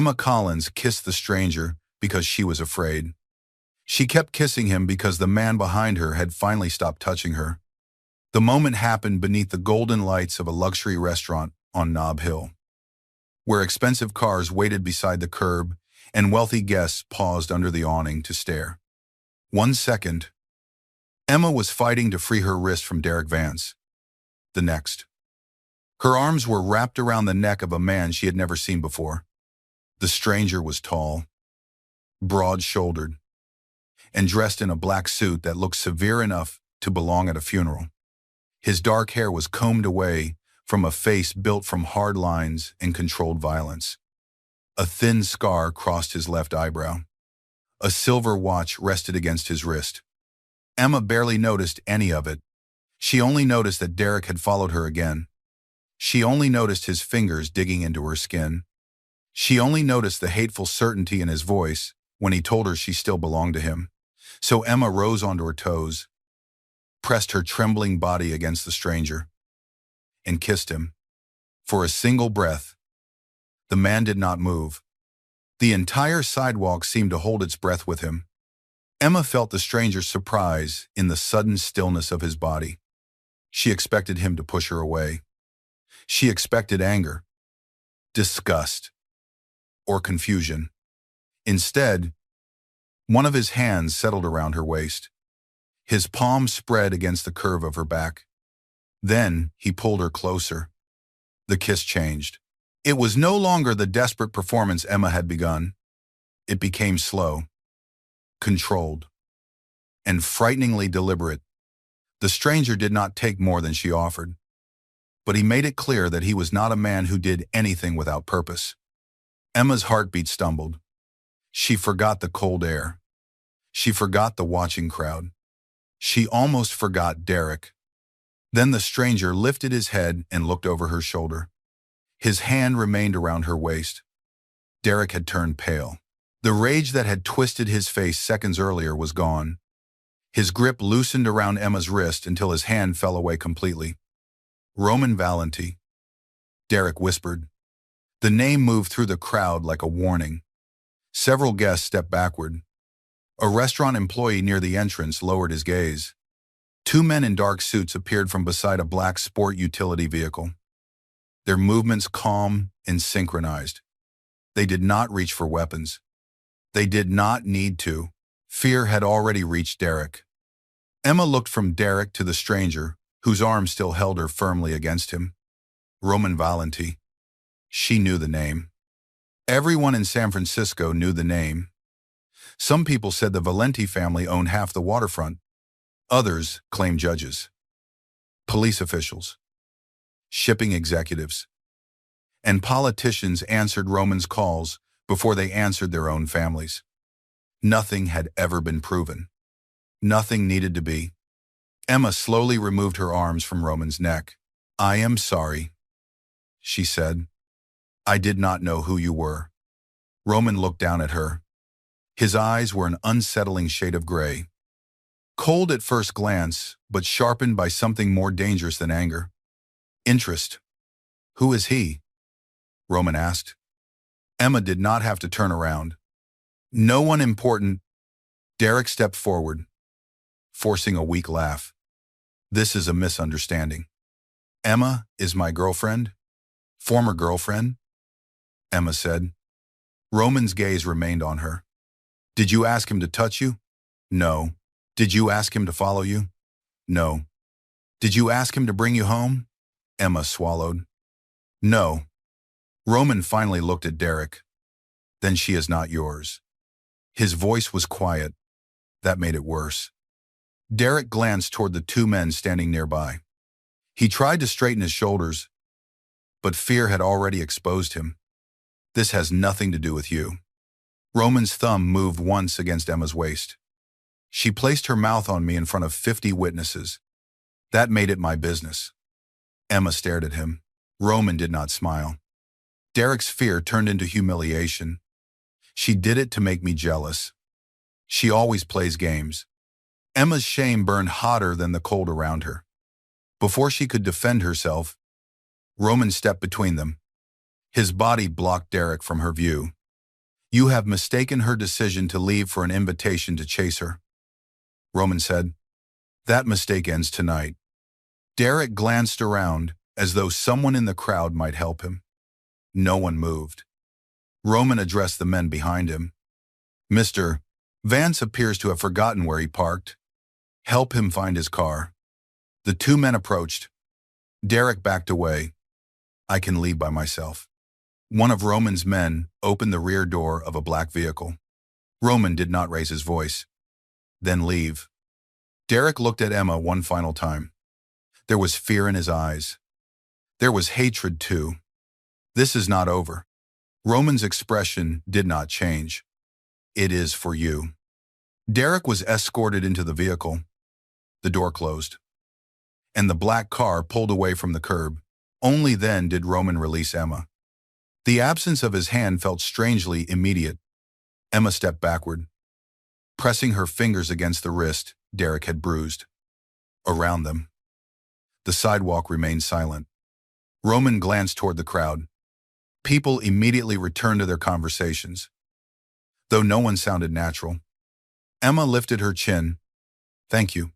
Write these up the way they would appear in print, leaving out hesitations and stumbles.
Emma Collins kissed the stranger because she was afraid. She kept kissing him because the man behind her had finally stopped touching her. The moment happened beneath the golden lights of a luxury restaurant on Nob Hill, where expensive cars waited beside the curb and wealthy guests paused under the awning to stare. 1 second, Emma was fighting to free her wrist from Derek Vance. The next, her arms were wrapped around the neck of a man she had never seen before. The stranger was tall, broad-shouldered, and dressed in a black suit that looked severe enough to belong at a funeral. His dark hair was combed away from a face built from hard lines and controlled violence. A thin scar crossed his left eyebrow. A silver watch rested against his wrist. Emma barely noticed any of it. She only noticed that Derek had followed her again. She only noticed his fingers digging into her skin. She only noticed the hateful certainty in his voice when he told her she still belonged to him. So Emma rose onto her toes, pressed her trembling body against the stranger, and kissed him. For a single breath, the man did not move. The entire sidewalk seemed to hold its breath with him. Emma felt the stranger's surprise in the sudden stillness of his body. She expected him to push her away. She expected anger, disgust, or confusion. Instead, one of his hands settled around her waist. His palm spread against the curve of her back. Then he pulled her closer. The kiss changed. It was no longer the desperate performance Emma had begun. It became slow, controlled, and frighteningly deliberate. The stranger did not take more than she offered, but he made it clear that he was not a man who did anything without purpose. Emma's heartbeat stumbled. She forgot the cold air. She forgot the watching crowd. She almost forgot Derek. Then the stranger lifted his head and looked over her shoulder. His hand remained around her waist. Derek had turned pale. The rage that had twisted his face seconds earlier was gone. His grip loosened around Emma's wrist until his hand fell away completely. Roman Valenti, Derek whispered. The name moved through the crowd like a warning. Several guests stepped backward. A restaurant employee near the entrance lowered his gaze. 2 men in dark suits appeared from beside a black sport utility vehicle. Their movements calm and synchronized. They did not reach for weapons. They did not need to. Fear had already reached Derek. Emma looked from Derek to the stranger, whose arm still held her firmly against him. Roman Valenti. She knew the name. Everyone in San Francisco knew the name. Some people said the Valenti family owned half the waterfront. Others claimed judges, police officials, shipping executives, and politicians answered Roman's calls before they answered their own families. Nothing had ever been proven. Nothing needed to be. Emma slowly removed her arms from Roman's neck. "I am sorry," she said. "I did not know who you were." Roman looked down at her. His eyes were an unsettling shade of gray. Cold at first glance, but sharpened by something more dangerous than anger. Interest. "Who is he?" Roman asked. Emma did not have to turn around. "No one important." Derek stepped forward, forcing a weak laugh. "This is a misunderstanding. Emma is my girlfriend? Former girlfriend?" Emma said. Roman's gaze remained on her. "Did you ask him to touch you?" "No." "Did you ask him to follow you?" "No." "Did you ask him to bring you home?" Emma swallowed. "No." Roman finally looked at Derek. "Then she is not yours." His voice was quiet. That made it worse. Derek glanced toward the 2 men standing nearby. He tried to straighten his shoulders, but fear had already exposed him. "This has nothing to do with you." Roman's thumb moved once against Emma's waist. "She placed her mouth on me in front of 50 witnesses. That made it my business." Emma stared at him. Roman did not smile. Derek's fear turned into humiliation. "She did it to make me jealous. She always plays games." Emma's shame burned hotter than the cold around her. Before she could defend herself, Roman stepped between them. His body blocked Derek from her view. You have mistaken her decision to leave for an invitation to chase her, Roman said. That mistake ends tonight. Derek glanced around as though someone in the crowd might help him. No one moved. Roman addressed the men behind him. Mr. Vance appears to have forgotten where he parked. Help him find his car. The two men approached. Derek backed away. I can leave by myself. One of Roman's men opened the rear door of a black vehicle. Roman did not raise his voice. Then leave. Derek looked at Emma one final time. There was fear in his eyes. There was hatred too. This is not over. Roman's expression did not change. It is for you. Derek was escorted into the vehicle. The door closed, and the black car pulled away from the curb. Only then did Roman release Emma. The absence of his hand felt strangely immediate. Emma stepped backward, pressing her fingers against the wrist Derek had bruised. Around them, the sidewalk remained silent. Roman glanced toward the crowd. People immediately returned to their conversations, though no one sounded natural. Emma lifted her chin. Thank you.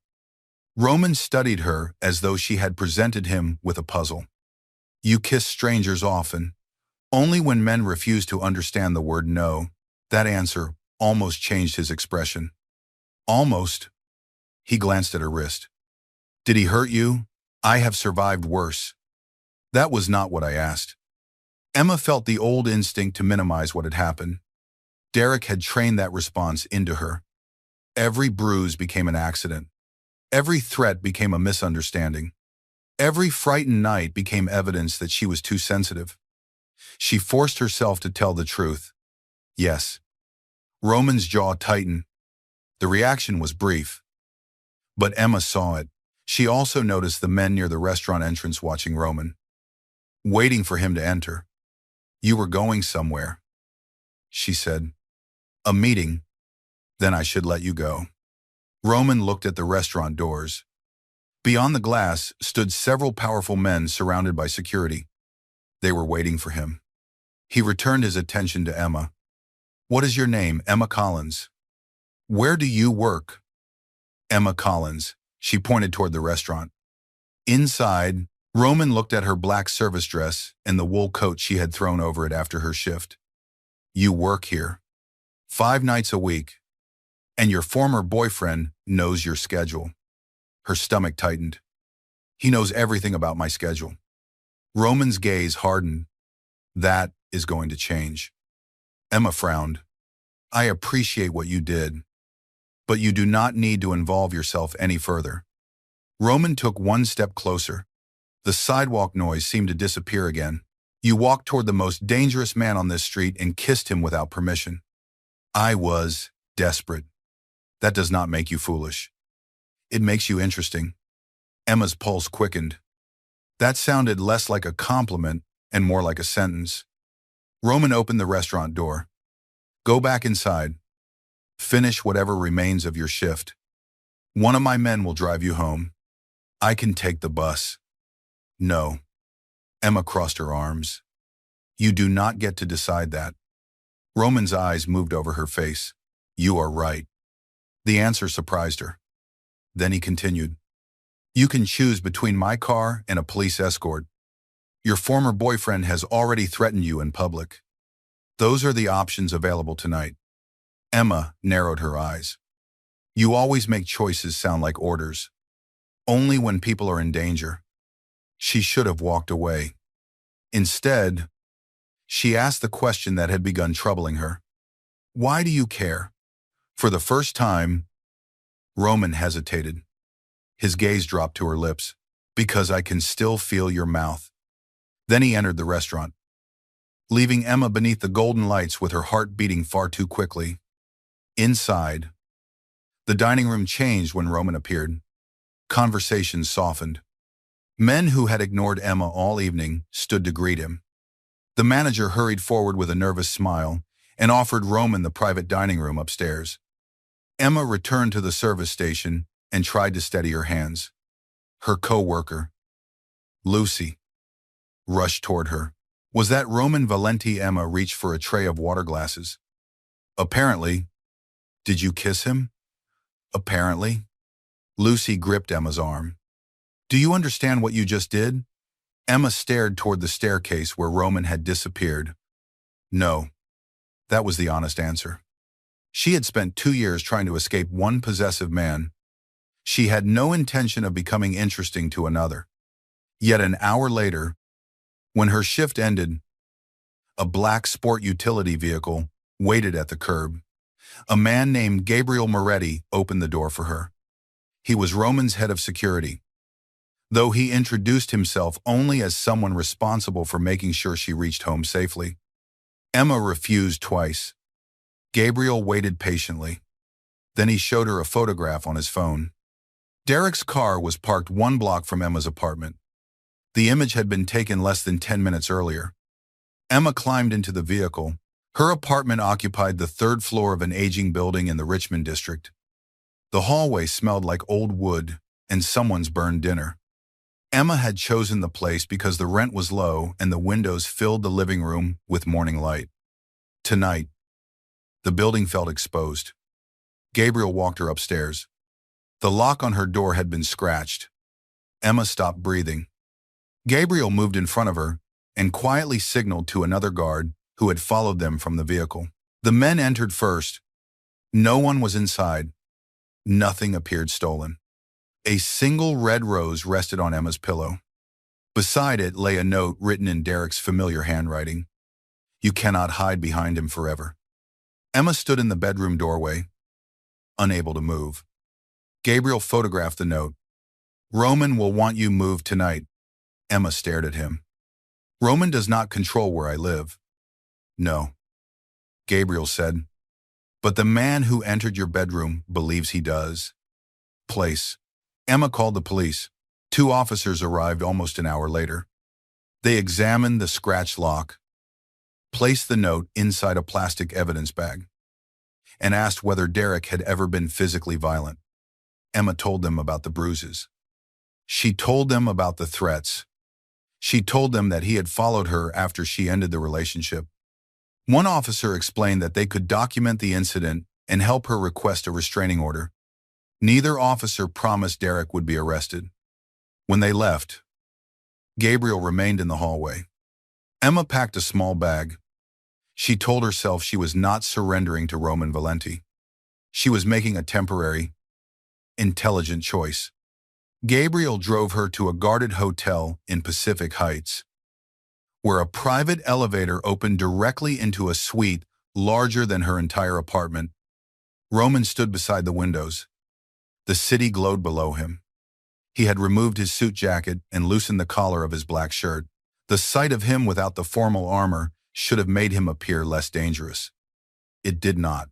Roman studied her as though she had presented him with a puzzle. You kiss strangers often. Only when men refuse to understand the word no. That answer almost changed his expression. Almost. He glanced at her wrist. Did he hurt you? I have survived worse. That was not what I asked. Emma felt the old instinct to minimize what had happened. Derek had trained that response into her. Every bruise became an accident. Every threat became a misunderstanding. Every frightened night became evidence that she was too sensitive. She forced herself to tell the truth. Yes. Roman's jaw tightened. The reaction was brief. But Emma saw it. She also noticed the men near the restaurant entrance watching Roman, waiting for him to enter. You were going somewhere, she said. A meeting. Then I should let you go. Roman looked at the restaurant doors. Beyond the glass stood several powerful men surrounded by security. They were waiting for him. He returned his attention to Emma. What is your name? Emma Collins. Where do you work? Emma Collins. She pointed toward the restaurant. Inside, Roman looked at her black service dress and the wool coat she had thrown over it after her shift. You work here 5 nights a week, and your former boyfriend knows your schedule. Her stomach tightened. He knows everything about my schedule. Roman's gaze hardened. That is going to change. Emma frowned. I appreciate what you did, but you do not need to involve yourself any further. Roman took one step closer. The sidewalk noise seemed to disappear again. You walked toward the most dangerous man on this street and kissed him without permission. I was desperate. That does not make you foolish. It makes you interesting. Emma's pulse quickened. That sounded less like a compliment and more like a sentence. Roman opened the restaurant door. Go back inside. Finish whatever remains of your shift. One of my men will drive you home. I can take the bus. No. Emma crossed her arms. You do not get to decide that. Roman's eyes moved over her face. You are right. The answer surprised her. Then he continued. You can choose between my car and a police escort. Your former boyfriend has already threatened you in public. Those are the options available tonight. Emma narrowed her eyes. You always make choices sound like orders. Only when people are in danger. She should have walked away. Instead, she asked the question that had begun troubling her. Why do you care? For the first time, Roman hesitated. His gaze dropped to her lips. Because I can still feel your mouth. Then he entered the restaurant, leaving Emma beneath the golden lights with her heart beating far too quickly. Inside, the dining room changed when Roman appeared. Conversations softened. Men who had ignored Emma all evening stood to greet him. The manager hurried forward with a nervous smile and offered Roman the private dining room upstairs. Emma returned to the service station and tried to steady her hands. Her co-worker, Lucy, rushed toward her. Was that Roman Valenti? Emma reached for a tray of water glasses. Apparently. Did you kiss him? Apparently. Lucy gripped Emma's arm. Do you understand what you just did? Emma stared toward the staircase where Roman had disappeared. No. That was the honest answer. She had spent 2 years trying to escape one possessive man. She had no intention of becoming interesting to another. Yet an hour later, when her shift ended, a black sport utility vehicle waited at the curb. A man named Gabriel Moretti opened the door for her. He was Roman's head of security, though he introduced himself only as someone responsible for making sure she reached home safely. Emma refused twice. Gabriel waited patiently. Then he showed her a photograph on his phone. Derek's car was parked 1 block from Emma's apartment. The image had been taken less than 10 minutes earlier. Emma climbed into the vehicle. Her apartment occupied the 3rd floor of an aging building in the Richmond district. The hallway smelled like old wood and someone's burned dinner. Emma had chosen the place because the rent was low and the windows filled the living room with morning light. Tonight, the building felt exposed. Gabriel walked her upstairs. The lock on her door had been scratched. Emma stopped breathing. Gabriel moved in front of her and quietly signaled to another guard who had followed them from the vehicle. The men entered first. No one was inside. Nothing appeared stolen. A single red rose rested on Emma's pillow. Beside it lay a note written in Derek's familiar handwriting. You cannot hide behind him forever. Emma stood in the bedroom doorway, unable to move. Gabriel photographed the note. Roman will want you moved tonight. Emma stared at him. Roman does not control where I live. No. Gabriel said. But the man who entered your bedroom believes he does. Place. Emma called the police. 2 officers arrived almost an hour later. They examined the scratched lock, placed the note inside a plastic evidence bag, and asked whether Derek had ever been physically violent. Emma told them about the bruises. She told them about the threats. She told them that he had followed her after she ended the relationship. One officer explained that they could document the incident and help her request a restraining order. Neither officer promised Derek would be arrested. When they left, Gabriel remained in the hallway. Emma packed a small bag. She told herself she was not surrendering to Roman Valenti. She was making a temporary, intelligent choice. Gabriel drove her to a guarded hotel in Pacific Heights, where a private elevator opened directly into a suite larger than her entire apartment. Roman stood beside the windows. The city glowed below him. He had removed his suit jacket and loosened the collar of his black shirt. The sight of him without the formal armor should have made him appear less dangerous. It did not.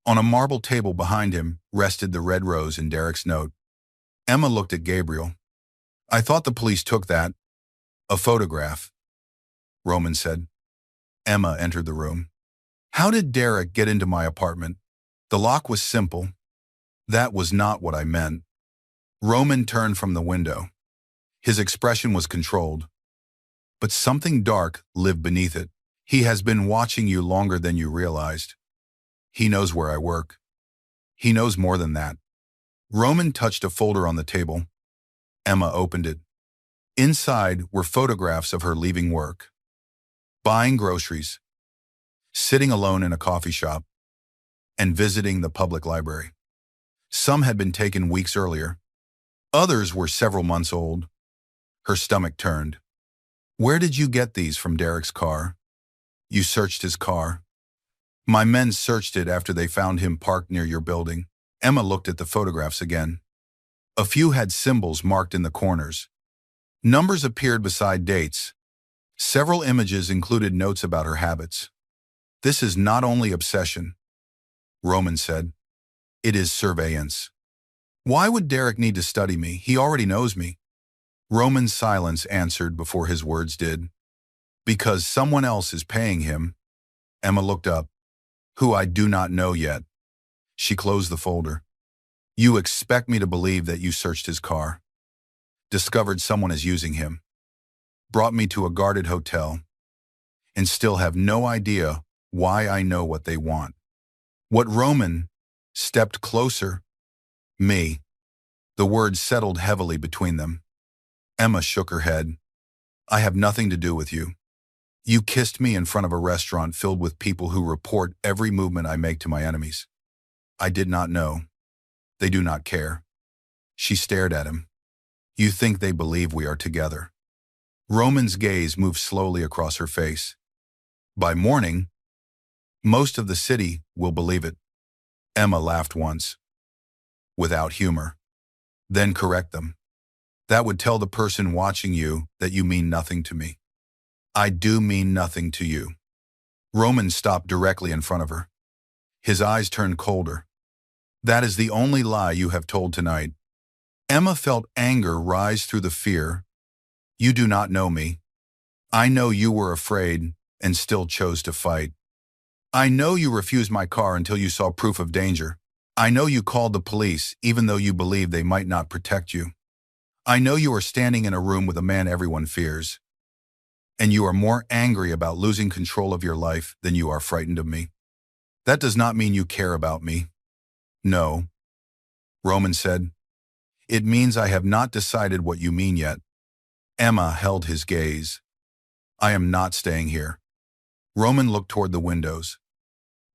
On a marble table behind him rested the red rose in Derek's note. Emma looked at Gabriel. I thought the police took that. A photograph, Roman said. Emma entered the room. How did Derek get into my apartment? The lock was simple. That was not what I meant. Roman turned from the window. His expression was controlled. But something dark lived beneath it. He has been watching you longer than you realized. He knows where I work. He knows more than that. Roman touched a folder on the table. Emma opened it. Inside were photographs of her leaving work, buying groceries, sitting alone in a coffee shop, and visiting the public library. Some had been taken weeks earlier. Others were several months old. Her stomach turned. Where did you get these from Derek's car? You searched his car. My men searched it after they found him parked near your building. Emma looked at the photographs again. A few had symbols marked in the corners. Numbers appeared beside dates. Several images included notes about her habits. This is not only obsession, Roman said. It is surveillance. Why would Derek need to study me? He already knows me. Roman's silence answered before his words did. Because someone else is paying him. Emma looked up. Who I do not know yet. She closed the folder. You expect me to believe that you searched his car, discovered someone is using him, brought me to a guarded hotel, and still have no idea why I know what they want. What Roman stepped closer? Me. The words settled heavily between them. Emma shook her head. I have nothing to do with you. You kissed me in front of a restaurant filled with people who report every movement I make to my enemies. I did not know. They do not care. She stared at him. You think they believe we are together? Roman's gaze moved slowly across her face. By morning, most of the city will believe it. Emma laughed once, without humor. Then correct them. That would tell the person watching you that you mean nothing to me. I do mean nothing to you. Roman stopped directly in front of her. His eyes turned colder. That is the only lie you have told tonight. Emma felt anger rise through the fear. You do not know me. I know you were afraid and still chose to fight. I know you refused my car until you saw proof of danger. I know you called the police even though you believed they might not protect you. I know you are standing in a room with a man everyone fears. And you are more angry about losing control of your life than you are frightened of me. That does not mean you care about me. No, Roman said. It means I have not decided what you mean yet. Emma held his gaze. I am not staying here. Roman looked toward the windows.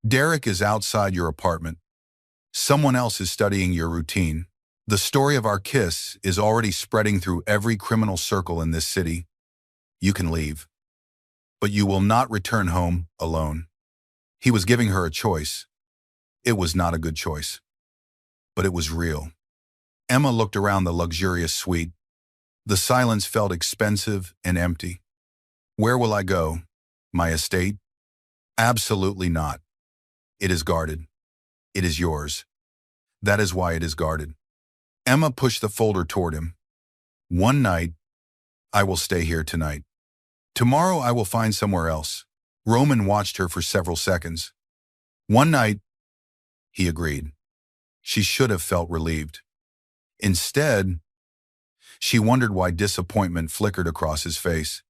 Derek is outside your apartment. Someone else is studying your routine. The story of our kiss is already spreading through every criminal circle in this city. You can leave. But you will not return home alone. He was giving her a choice. It was not a good choice. But it was real. Emma looked around the luxurious suite. The silence felt expensive and empty. Where will I go? My estate? Absolutely not. It is guarded. It is yours. That is why it is guarded. Emma pushed the folder toward him. One night, I will stay here tonight. Tomorrow I will find somewhere else. Roman watched her for several seconds. One night, he agreed. She should have felt relieved. Instead, she wondered why disappointment flickered across his face.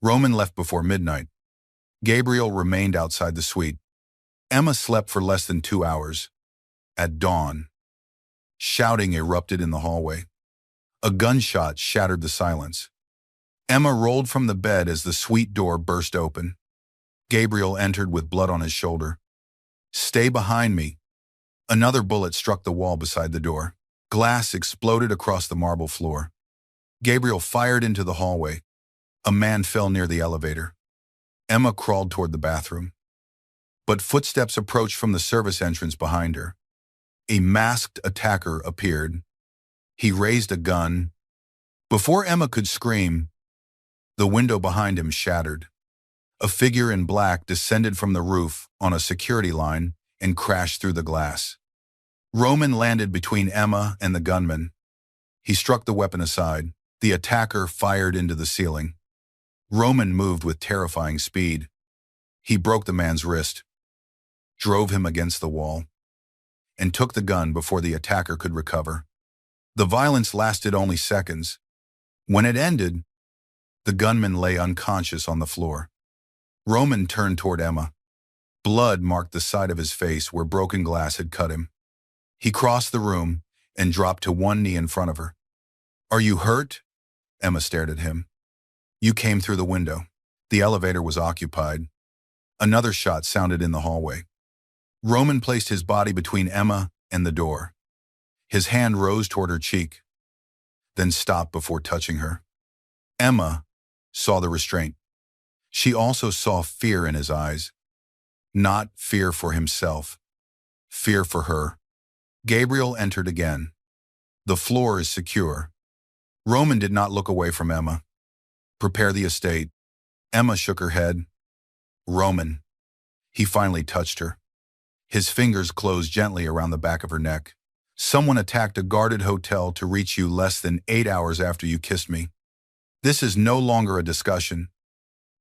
Roman left before midnight. Gabriel remained outside the suite. Emma slept for less than 2 hours. At dawn, shouting erupted in the hallway. A gunshot shattered the silence. Emma rolled from the bed as the suite door burst open. Gabriel entered with blood on his shoulder. Stay behind me. Another bullet struck the wall beside the door. Glass exploded across the marble floor. Gabriel fired into the hallway. A man fell near the elevator. Emma crawled toward the bathroom. But footsteps approached from the service entrance behind her. A masked attacker appeared. He raised a gun. Before Emma could scream, the window behind him shattered. A figure in black descended from the roof on a security line and crashed through the glass. Roman landed between Emma and the gunman. He struck the weapon aside. The attacker fired into the ceiling. Roman moved with terrifying speed. He broke the man's wrist, drove him against the wall, and took the gun before the attacker could recover. The violence lasted only seconds. When it ended, the gunman lay unconscious on the floor. Roman turned toward Emma. Blood marked the side of his face where broken glass had cut him. He crossed the room and dropped to one knee in front of her. Are you hurt? Emma stared at him. You came through the window. The elevator was occupied. Another shot sounded in the hallway. Roman placed his body between Emma and the door. His hand rose toward her cheek, then stopped before touching her. Emma saw the restraint. She also saw fear in his eyes. Not fear for himself, fear for her. Gabriel entered again. The floor is secure. Roman did not look away from Emma. Prepare the estate. Emma shook her head. Roman. He finally touched her. His fingers closed gently around the back of her neck. Someone attacked a guarded hotel to reach you less than 8 hours after you kissed me. This is no longer a discussion.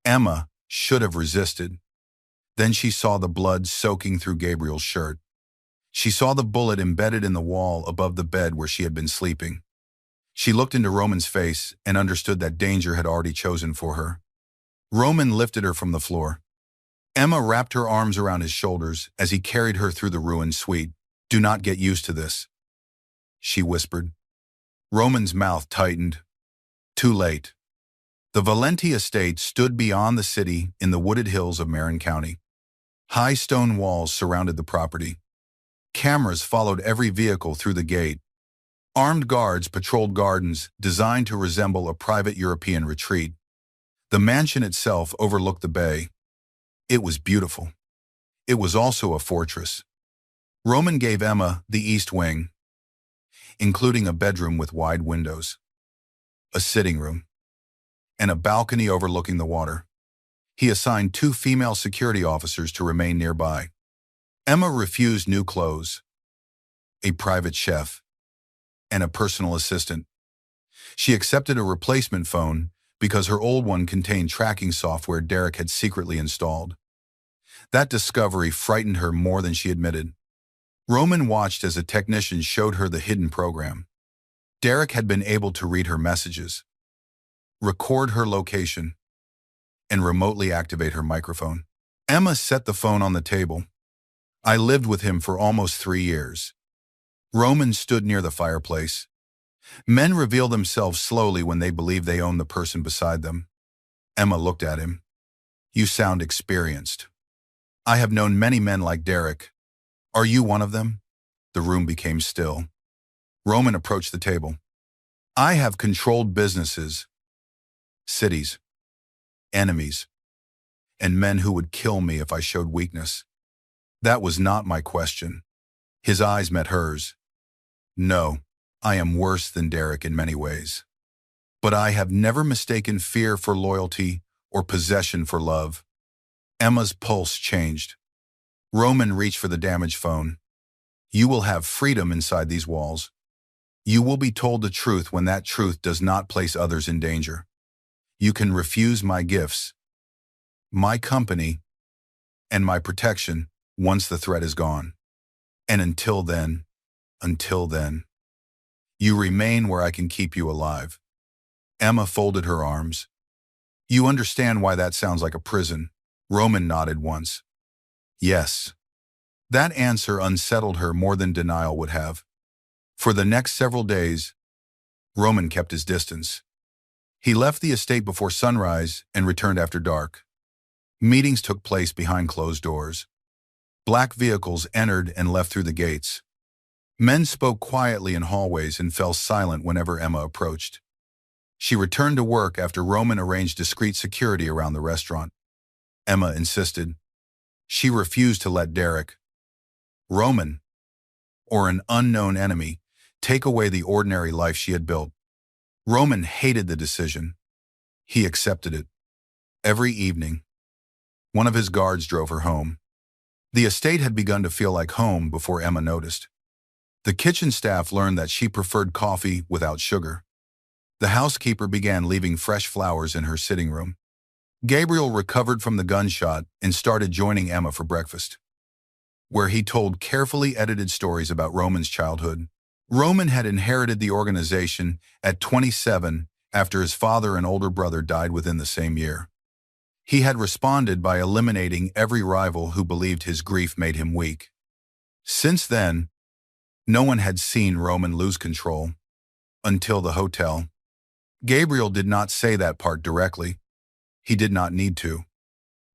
Emma should have resisted. Then she saw the blood soaking through Gabriel's shirt. She saw the bullet embedded in the wall above the bed where she had been sleeping. She looked into Roman's face and understood that danger had already chosen for her. Roman lifted her from the floor. Emma wrapped her arms around his shoulders as he carried her through the ruined suite. "Do not get used to this," she whispered. Roman's mouth tightened. Too late. The Valenti estate stood beyond the city in the wooded hills of Marin County. High stone walls surrounded the property. Cameras followed every vehicle through the gate. Armed guards patrolled gardens designed to resemble a private European retreat. The mansion itself overlooked the bay. It was beautiful. It was also a fortress. Roman gave Emma the east wing, including a bedroom with wide windows, a sitting room, and a balcony overlooking the water. He assigned 2 female security officers to remain nearby. Emma refused new clothes, a private chef, and a personal assistant. She accepted a replacement phone because her old one contained tracking software Derek had secretly installed. That discovery frightened her more than she admitted. Roman watched as a technician showed her the hidden program. Derek had been able to read her messages, record her location, and remotely activate her microphone. Emma set the phone on the table. "I lived with him for almost 3 years. Roman stood near the fireplace. Men reveal themselves slowly when they believe they own the person beside them. Emma looked at him. "You sound experienced." "I have known many men like Derek. Are you one of them?" The room became still. Roman approached the table. "I have controlled businesses, cities, enemies, and men who would kill me if I showed weakness. That was not my question." His eyes met hers. "No, I am worse than Derek in many ways. But I have never mistaken fear for loyalty or possession for love." Emma's pulse changed. Roman reached for the damaged phone. "You will have freedom inside these walls. You will be told the truth when that truth does not place others in danger. You can refuse my gifts, my company, and my protection once the threat is gone. And until then, you remain where I can keep you alive." Emma folded her arms. "You understand why that sounds like a prison?" Roman nodded once. "Yes." That answer unsettled her more than denial would have. For the next several days, Roman kept his distance. He left the estate before sunrise and returned after dark. Meetings took place behind closed doors. Black vehicles entered and left through the gates. Men spoke quietly in hallways and fell silent whenever Emma approached. She returned to work after Roman arranged discreet security around the restaurant. Emma insisted. She refused to let Derek, Roman, or an unknown enemy take away the ordinary life she had built. Roman hated the decision. He accepted it. Every evening, one of his guards drove her home. The estate had begun to feel like home before Emma noticed. The kitchen staff learned that she preferred coffee without sugar. The housekeeper began leaving fresh flowers in her sitting room. Gabriel recovered from the gunshot and started joining Emma for breakfast, where he told carefully edited stories about Roman's childhood. Roman had inherited the organization at 27 after his father and older brother died within the same year. He had responded by eliminating every rival who believed his grief made him weak. Since then, no one had seen Roman lose control, until the hotel. Gabriel did not say that part directly. He did not need to.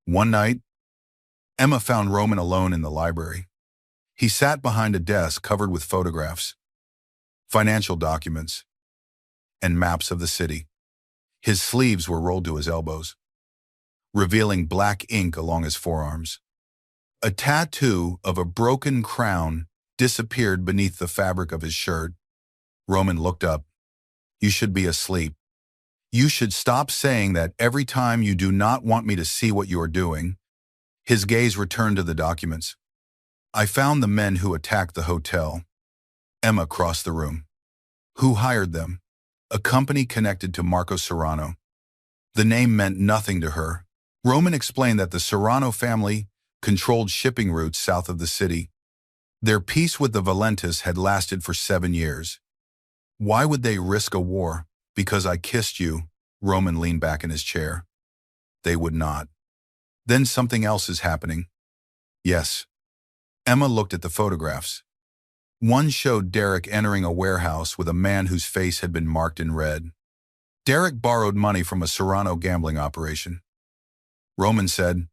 One night, Emma found Roman alone in the library. He sat behind a desk covered with photographs, financial documents, and maps of the city. His sleeves were rolled to his elbows, revealing black ink along his forearms. A tattoo of a broken crown disappeared beneath the fabric of his shirt. Roman looked up. "You should be asleep. You should stop saying that every time you do not want me to see what you are doing." His gaze returned to the documents. "I found the men who attacked the hotel." Emma crossed the room. "Who hired them?" "A company connected to Marco Serrano." The name meant nothing to her. Roman explained that the Serrano family controlled shipping routes south of the city. Their peace with the Valentis had lasted for 7 years. "Why would they risk a war? Because I kissed you?" Roman leaned back in his chair. "They would not. Then something else is happening. Yes. Emma looked at the photographs. One showed Derek entering a warehouse with a man whose face had been marked in red. Derek borrowed money from a Serrano gambling operation. Roman said,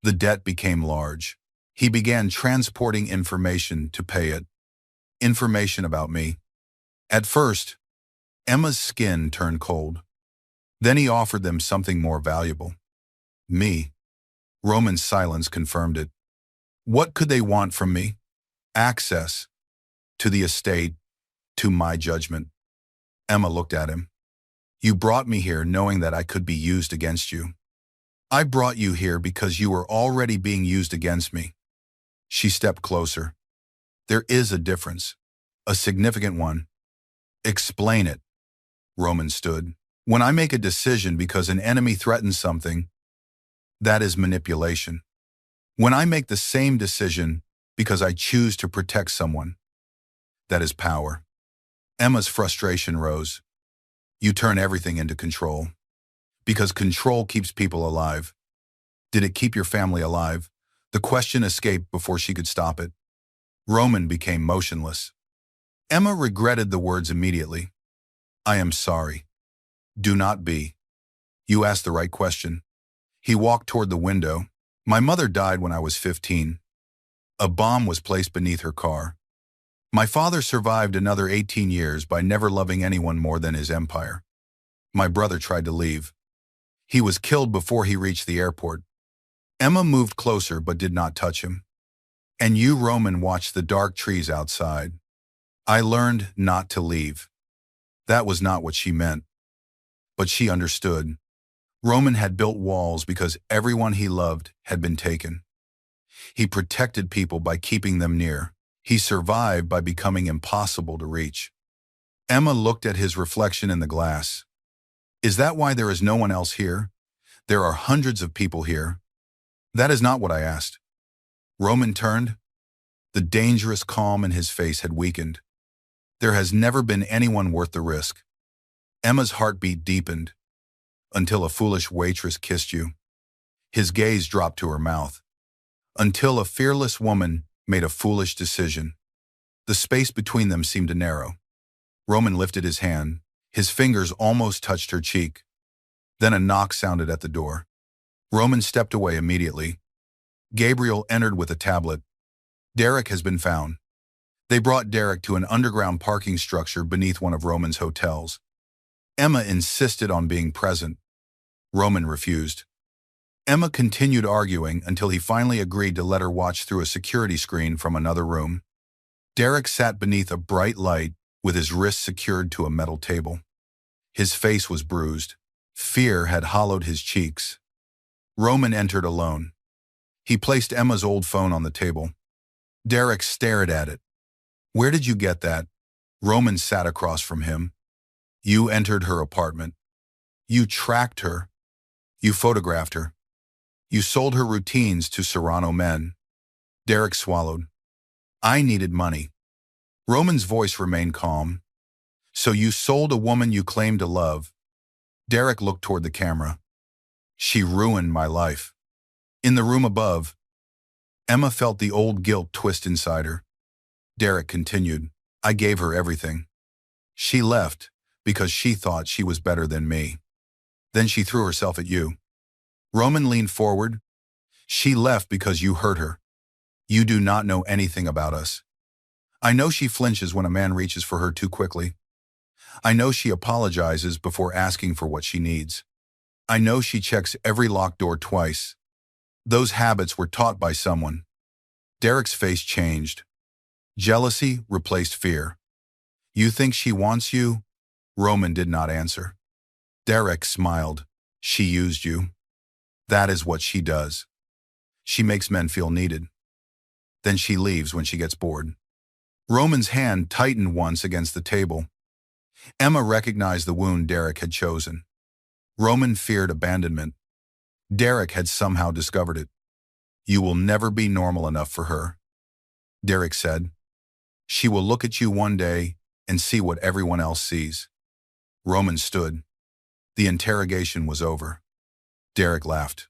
the debt became large. He began transporting information to pay it. Information about me. At first, Emma's skin turned cold. Then he offered them something more valuable. Me. Roman's silence confirmed it. What could they want from me? Access. To the estate. To my judgment. Emma looked at him. You brought me here knowing that I could be used against you. I brought you here because you were already being used against me. She stepped closer. There is a difference. A significant one. Explain it. Roman stood. When I make a decision because an enemy threatens something, that is manipulation. When I make the same decision because I choose to protect someone, that is power. Emma's frustration rose. You turn everything into control. Because control keeps people alive. Did it keep your family alive? The question escaped before she could stop it. Roman became motionless. Emma regretted the words immediately. I am sorry. Do not be. You asked the right question. He walked toward the window. My mother died when I was 15. A bomb was placed beneath her car. My father survived another 18 years by never loving anyone more than his empire. My brother tried to leave. He was killed before he reached the airport. Emma moved closer but did not touch him. And you, Roman, watched the dark trees outside. I learned not to leave. That was not what she meant. But she understood. Roman had built walls because everyone he loved had been taken. He protected people by keeping them near. He survived by becoming impossible to reach. Emma looked at his reflection in the glass. Is that why there is no one else here? There are hundreds of people here. That is not what I asked. Roman turned. The dangerous calm in his face had weakened. There has never been anyone worth the risk. Emma's heartbeat deepened. Until a foolish waitress kissed you. His gaze dropped to her mouth. Until a fearless woman made a foolish decision. The space between them seemed to narrow. Roman lifted his hand. His fingers almost touched her cheek. Then a knock sounded at the door. Roman stepped away immediately. Gabriel entered with a tablet. Derek has been found. They brought Derek to an underground parking structure beneath one of Roman's hotels. Emma insisted on being present. Roman refused. Emma continued arguing until he finally agreed to let her watch through a security screen from another room. Derek sat beneath a bright light with his wrists secured to a metal table. His face was bruised. Fear had hollowed his cheeks. Roman entered alone. He placed Emma's old phone on the table. Derek stared at it. Where did you get that? Roman sat across from him. You entered her apartment. You tracked her. You photographed her. You sold her routines to Serrano men. Derek swallowed. I needed money. Roman's voice remained calm. So you sold a woman you claimed to love. Derek looked toward the camera. She ruined my life. In the room above, Emma felt the old guilt twist inside her. Derek continued. I gave her everything. She left because she thought she was better than me. Then she threw herself at you. Roman leaned forward. She left because you hurt her. You do not know anything about us. I know she flinches when a man reaches for her too quickly. I know she apologizes before asking for what she needs. I know she checks every locked door twice. Those habits were taught by someone. Derek's face changed. Jealousy replaced fear. You think she wants you? Roman did not answer. Derek smiled. She used you. That is what she does. She makes men feel needed. Then she leaves when she gets bored. Roman's hand tightened once against the table. Emma recognized the wound Derek had chosen. Roman feared abandonment. Derek had somehow discovered it. You will never be normal enough for her. Derek said. She will look at you one day and see what everyone else sees. Roman stood. The interrogation was over. Derek laughed.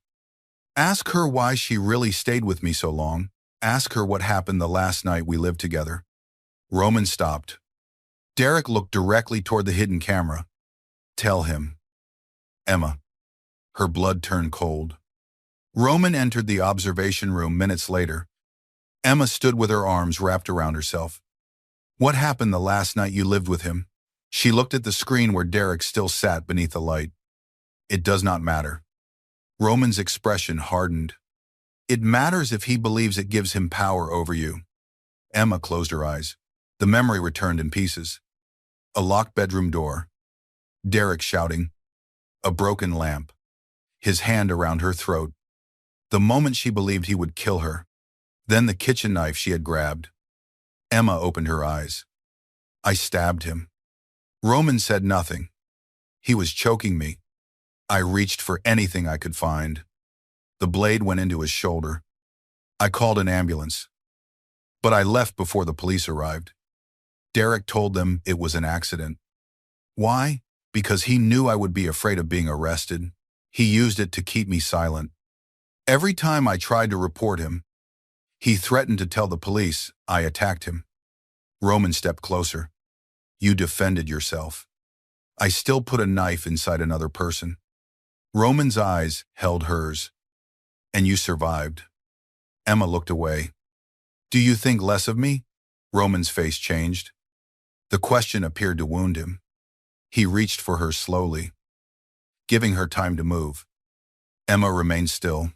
Ask her why she really stayed with me so long. Ask her what happened the last night we lived together. Roman stopped. Derek looked directly toward the hidden camera. Tell him. Emma. Her blood turned cold. Roman entered the observation room minutes later. Emma stood with her arms wrapped around herself. What happened the last night you lived with him? She looked at the screen where Derek still sat beneath the light. It does not matter. Roman's expression hardened. It matters if he believes it gives him power over you. Emma closed her eyes. The memory returned in pieces. A locked bedroom door. Derek shouting. A broken lamp. His hand around her throat. The moment she believed he would kill her. Then the kitchen knife she had grabbed. Emma opened her eyes. I stabbed him. Roman said nothing. He was choking me. I reached for anything I could find. The blade went into his shoulder. I called an ambulance. But I left before the police arrived. Derek told them it was an accident. Why? Because he knew I would be afraid of being arrested. He used it to keep me silent. Every time I tried to report him, he threatened to tell the police I attacked him. Roman stepped closer. You defended yourself. I still put a knife inside another person. Roman's eyes held hers. And you survived. Emma looked away. Do you think less of me? Roman's face changed. The question appeared to wound him. He reached for her slowly, giving her time to move. Emma remained still.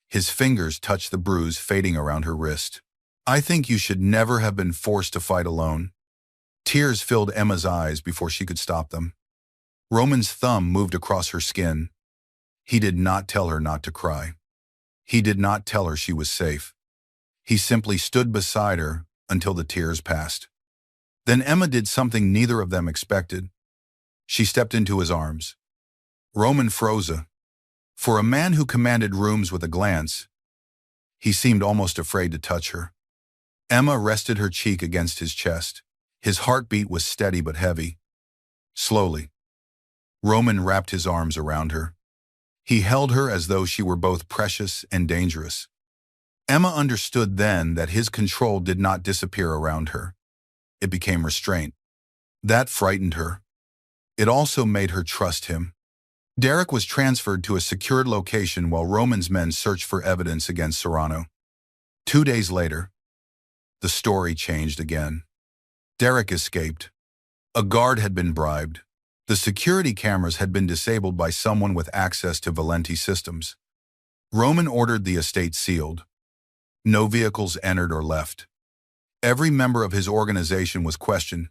His fingers touched the bruise fading around her wrist. I think you should never have been forced to fight alone. Tears filled Emma's eyes before she could stop them. Roman's thumb moved across her skin. He did not tell her not to cry. He did not tell her she was safe. He simply stood beside her until the tears passed. Then Emma did something neither of them expected. She stepped into his arms. Roman froze. For a man who commanded rooms with a glance, he seemed almost afraid to touch her. Emma rested her cheek against his chest. His heartbeat was steady but heavy. Slowly, Roman wrapped his arms around her. He held her as though she were both precious and dangerous. Emma understood then that his control did not disappear around her. It became restraint. That frightened her. It also made her trust him. Derek was transferred to a secured location while Roman's men searched for evidence against Serrano. 2 days later, the story changed again. Derek escaped. A guard had been bribed. The security cameras had been disabled by someone with access to Valenti systems. Roman ordered the estate sealed. No vehicles entered or left. Every member of his organization was questioned.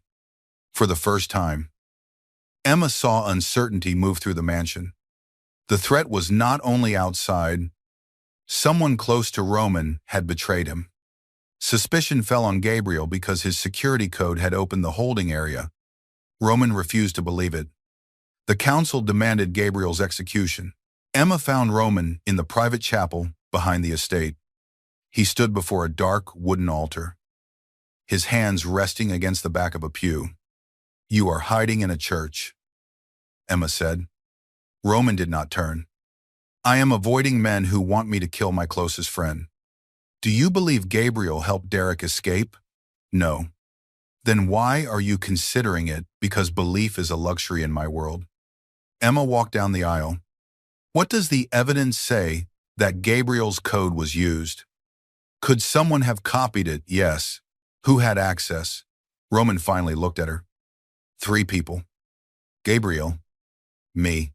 For the first time, Emma saw uncertainty move through the mansion. The threat was not only outside. Someone close to Roman had betrayed him. Suspicion fell on Gabriel because his security code had opened the holding area. Roman refused to believe it. The council demanded Gabriel's execution. Emma found Roman in the private chapel behind the estate. He stood before a dark wooden altar, his hands resting against the back of a pew. You are hiding in a church, Emma said. Roman did not turn. I am avoiding men who want me to kill my closest friend. Do you believe Gabriel helped Derek escape? No. Then why are you considering it? Because belief is a luxury in my world. Emma walked down the aisle. What does the evidence say that Gabriel's code was used? Could someone have copied it? Yes. Who had access? Roman finally looked at her. 3 people. Gabriel. Me.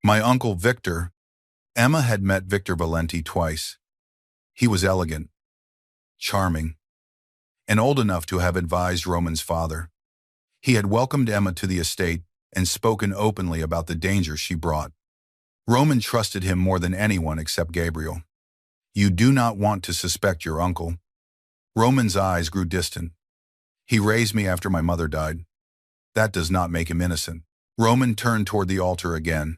My uncle Victor. Emma had met Victor Valenti twice. He was elegant, charming, and old enough to have advised Roman's father. He had welcomed Emma to the estate and spoken openly about the danger she brought. Roman trusted him more than anyone except Gabriel. You do not want to suspect your uncle. Roman's eyes grew distant. He raised me after my mother died. That does not make him innocent. Roman turned toward the altar again.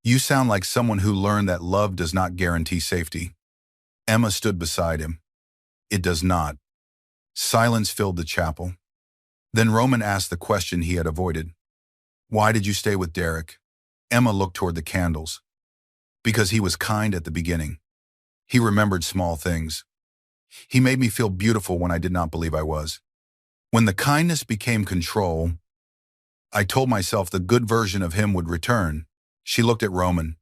You sound like someone who learned that love does not guarantee safety. Emma stood beside him. It does not. Silence filled the chapel. Then Roman asked the question he had avoided. Why did you stay with Derek? Emma looked toward the candles. Because he was kind at the beginning. He remembered small things. He made me feel beautiful when I did not believe I was. When the kindness became control, I told myself the good version of him would return. She looked at Roman.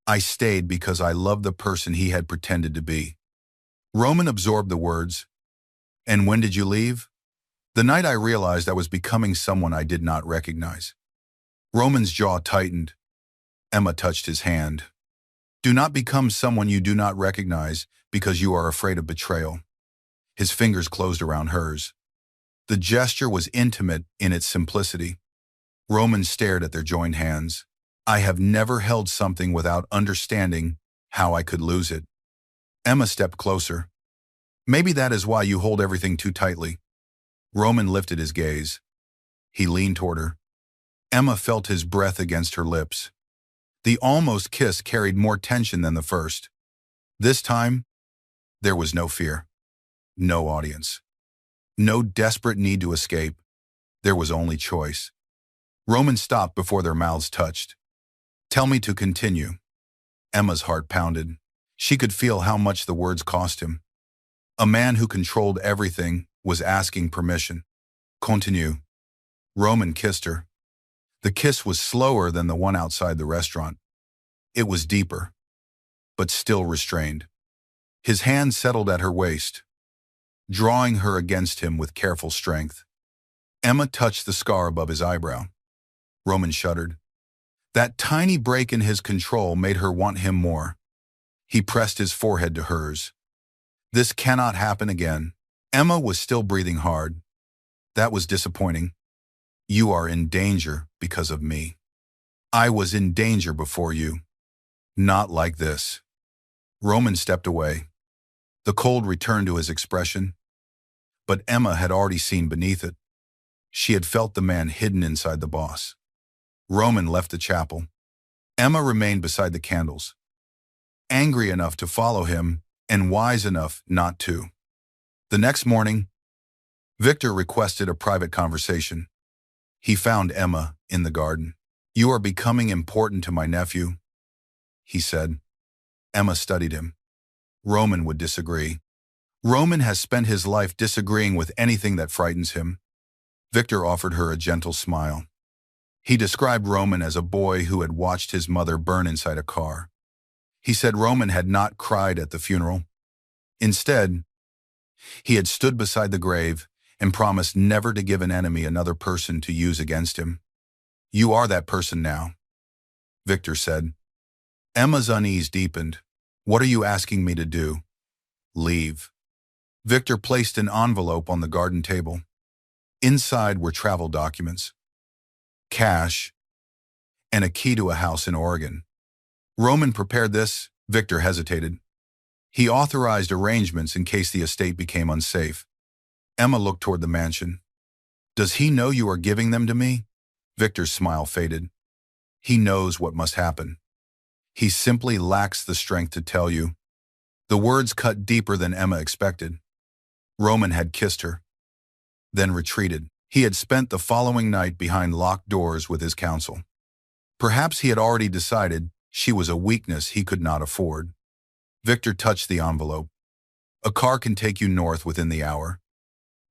I stayed because I loved the person he had pretended to be. Roman absorbed the words. And when did you leave? The night I realized I was becoming someone I did not recognize. Roman's jaw tightened. Emma touched his hand. Do not become someone you do not recognize because you are afraid of betrayal. His fingers closed around hers. The gesture was intimate in its simplicity. Roman stared at their joined hands. I have never held something without understanding how I could lose it. Emma stepped closer. Maybe that is why you hold everything too tightly. Roman lifted his gaze. He leaned toward her. Emma felt his breath against her lips. The almost kiss carried more tension than the first. This time, there was no fear. No audience. No desperate need to escape. There was only choice. Roman stopped before their mouths touched. Tell me to continue. Emma's heart pounded. She could feel how much the words cost him. A man who controlled everything was asking permission. Continue. Roman kissed her. The kiss was slower than the one outside the restaurant. It was deeper, but still restrained. His hand settled at her waist, drawing her against him with careful strength. Emma touched the scar above his eyebrow. Roman shuddered. That tiny break in his control made her want him more. He pressed his forehead to hers. This cannot happen again. Emma was still breathing hard. That was disappointing. You are in danger because of me. I was in danger before you. Not like this. Roman stepped away. The cold returned to his expression, but Emma had already seen beneath it. She had felt the man hidden inside the boss. Roman left the chapel. Emma remained beside the candles, angry enough to follow him and wise enough not to. The next morning, Victor requested a private conversation. He found Emma in the garden. You are becoming important to my nephew, he said. Emma studied him. Roman would disagree. Roman has spent his life disagreeing with anything that frightens him. Victor offered her a gentle smile. He described Roman as a boy who had watched his mother burn inside a car. He said Roman had not cried at the funeral. Instead, he had stood beside the grave and promised never to give an enemy another person to use against him. You are that person now, Victor said. Emma's unease deepened. What are you asking me to do? Leave. Victor placed an envelope on the garden table. Inside were travel documents, cash, and a key to a house in Oregon. Roman prepared this. Victor hesitated. He authorized arrangements in case the estate became unsafe. Emma looked toward the mansion. Does he know you are giving them to me? Victor's smile faded. He knows what must happen. He simply lacks the strength to tell you. The words cut deeper than Emma expected. Roman had kissed her, then retreated. He had spent the following night behind locked doors with his counsel. Perhaps he had already decided she was a weakness he could not afford. Victor touched the envelope. A car can take you north within the hour.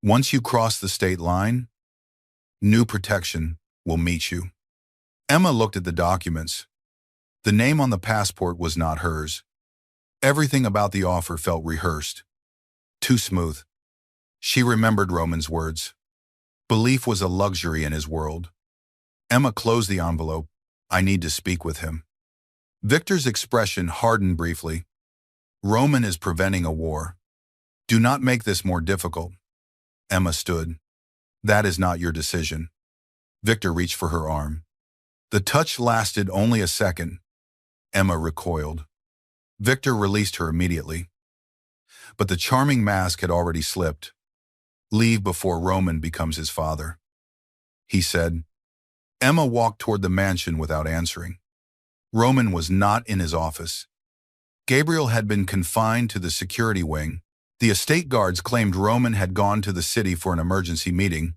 Once you cross the state line, new protection will meet you. Emma looked at the documents. The name on the passport was not hers. Everything about the offer felt rehearsed. Too smooth. She remembered Roman's words. Belief was a luxury in his world. Emma closed the envelope. I need to speak with him. Victor's expression hardened briefly. Roman is preventing a war. Do not make this more difficult. Emma stood. That is not your decision. Victor reached for her arm. The touch lasted only a second. Emma recoiled. Victor released her immediately. But the charming mask had already slipped. Leave before Roman becomes his father, he said. Emma walked toward the mansion without answering. Roman was not in his office. Gabriel had been confined to the security wing. The estate guards claimed Roman had gone to the city for an emergency meeting.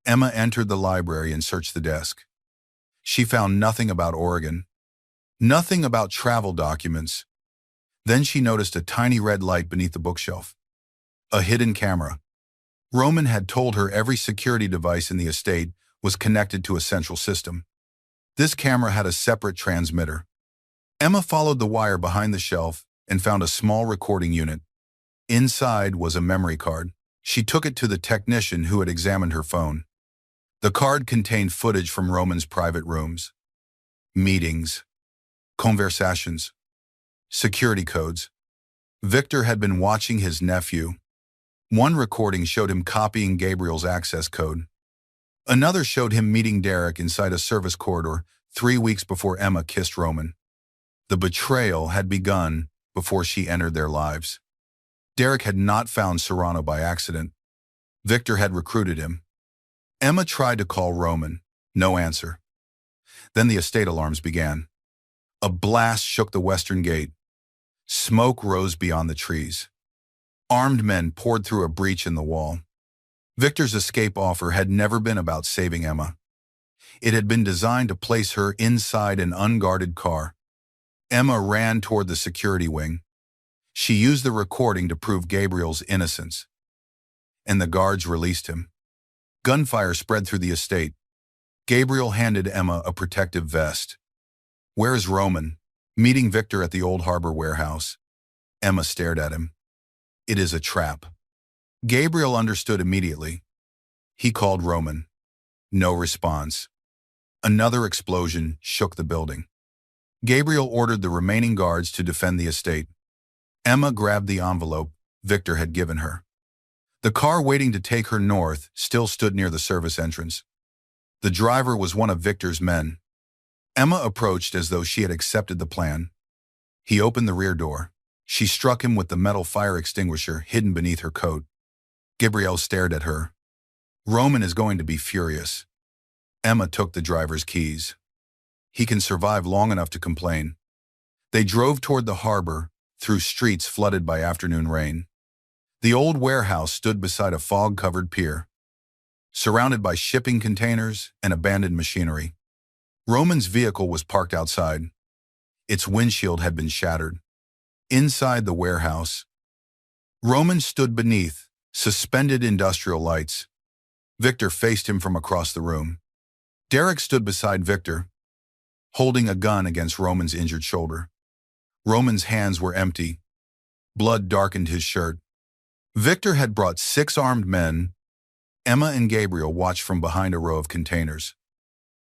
Emma entered the library and searched the desk. She found nothing about Oregon. Nothing about travel documents. Then she noticed a tiny red light beneath the bookshelf. A hidden camera. Roman had told her every security device in the estate was connected to a central system. This camera had a separate transmitter. Emma followed the wire behind the shelf and found a small recording unit. Inside was a memory card. She took it to the technician who had examined her phone. The card contained footage from Roman's private rooms, meetings, conversations, security codes. Victor had been watching his nephew. One recording showed him copying Gabriel's access code. Another showed him meeting Derek inside a service corridor 3 weeks before Emma kissed Roman. The betrayal had begun before she entered their lives. Derek had not found Serrano by accident. Victor had recruited him. Emma tried to call Roman. No answer. Then the estate alarms began. A blast shook the western gate. Smoke rose beyond the trees. Armed men poured through a breach in the wall. Victor's escape offer had never been about saving Emma. It had been designed to place her inside an unguarded car. Emma ran toward the security wing. She used the recording to prove Gabriel's innocence. And the guards released him. Gunfire spread through the estate. Gabriel handed Emma a protective vest. "Where is Roman?" "Meeting Victor at the Old Harbor warehouse." Emma stared at him. "It is a trap." Gabriel understood immediately. He called Roman. No response. Another explosion shook the building. Gabriel ordered the remaining guards to defend the estate. Emma grabbed the envelope Victor had given her. The car waiting to take her north still stood near the service entrance. The driver was one of Victor's men. Emma approached as though she had accepted the plan. He opened the rear door. She struck him with the metal fire extinguisher hidden beneath her coat. Gabriel stared at her. Roman is going to be furious. Emma took the driver's keys. He can survive long enough to complain. They drove toward the harbor, through streets flooded by afternoon rain. The old warehouse stood beside a fog-covered pier, surrounded by shipping containers and abandoned machinery. Roman's vehicle was parked outside. Its windshield had been shattered. Inside the warehouse, Roman stood beneath suspended industrial lights. Victor faced him from across the room. Derek stood beside Victor, holding a gun against Roman's injured shoulder. Roman's hands were empty. Blood darkened his shirt. Victor had brought 6 armed men. Emma and Gabriel watched from behind a row of containers.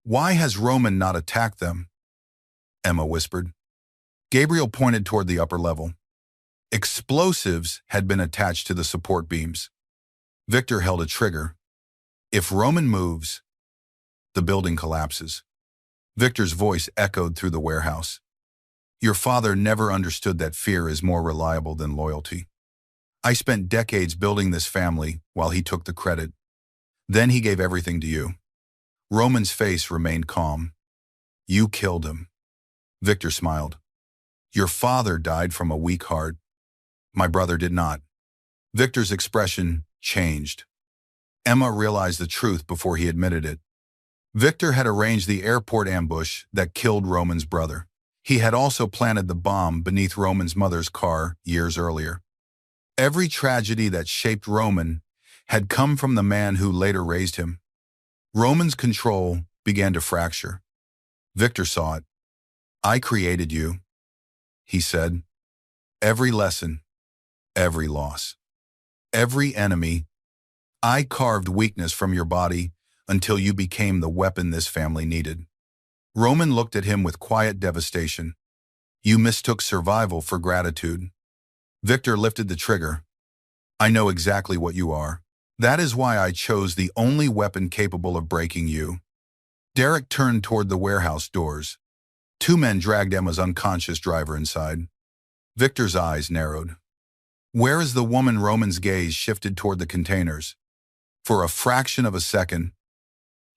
"Why has Roman not attacked them?" Emma whispered. Gabriel pointed toward the upper level. Explosives had been attached to the support beams. Victor held a trigger. If Roman moves, the building collapses. Victor's voice echoed through the warehouse. "Your father never understood that fear is more reliable than loyalty. I spent decades building this family while he took the credit. Then he gave everything to you." Roman's face remained calm. "You killed him." Victor smiled. "Your father died from a weak heart. My brother did not." Victor's expression changed. Emma realized the truth before he admitted it. Victor had arranged the airport ambush that killed Roman's brother. He had also planted the bomb beneath Roman's mother's car years earlier. Every tragedy that shaped Roman had come from the man who later raised him. Roman's control began to fracture. Victor saw it. "I created you," he said. "Every lesson, every loss, every enemy. I carved weakness from your body until you became the weapon this family needed." Roman looked at him with quiet devastation. "You mistook survival for gratitude." Victor lifted the trigger. "I know exactly what you are. That is why I chose the only weapon capable of breaking you." Derek turned toward the warehouse doors. 2 men dragged Emma's unconscious driver inside. Victor's eyes narrowed. "Where is the woman?" Roman's gaze shifted toward the containers. For a fraction of a second,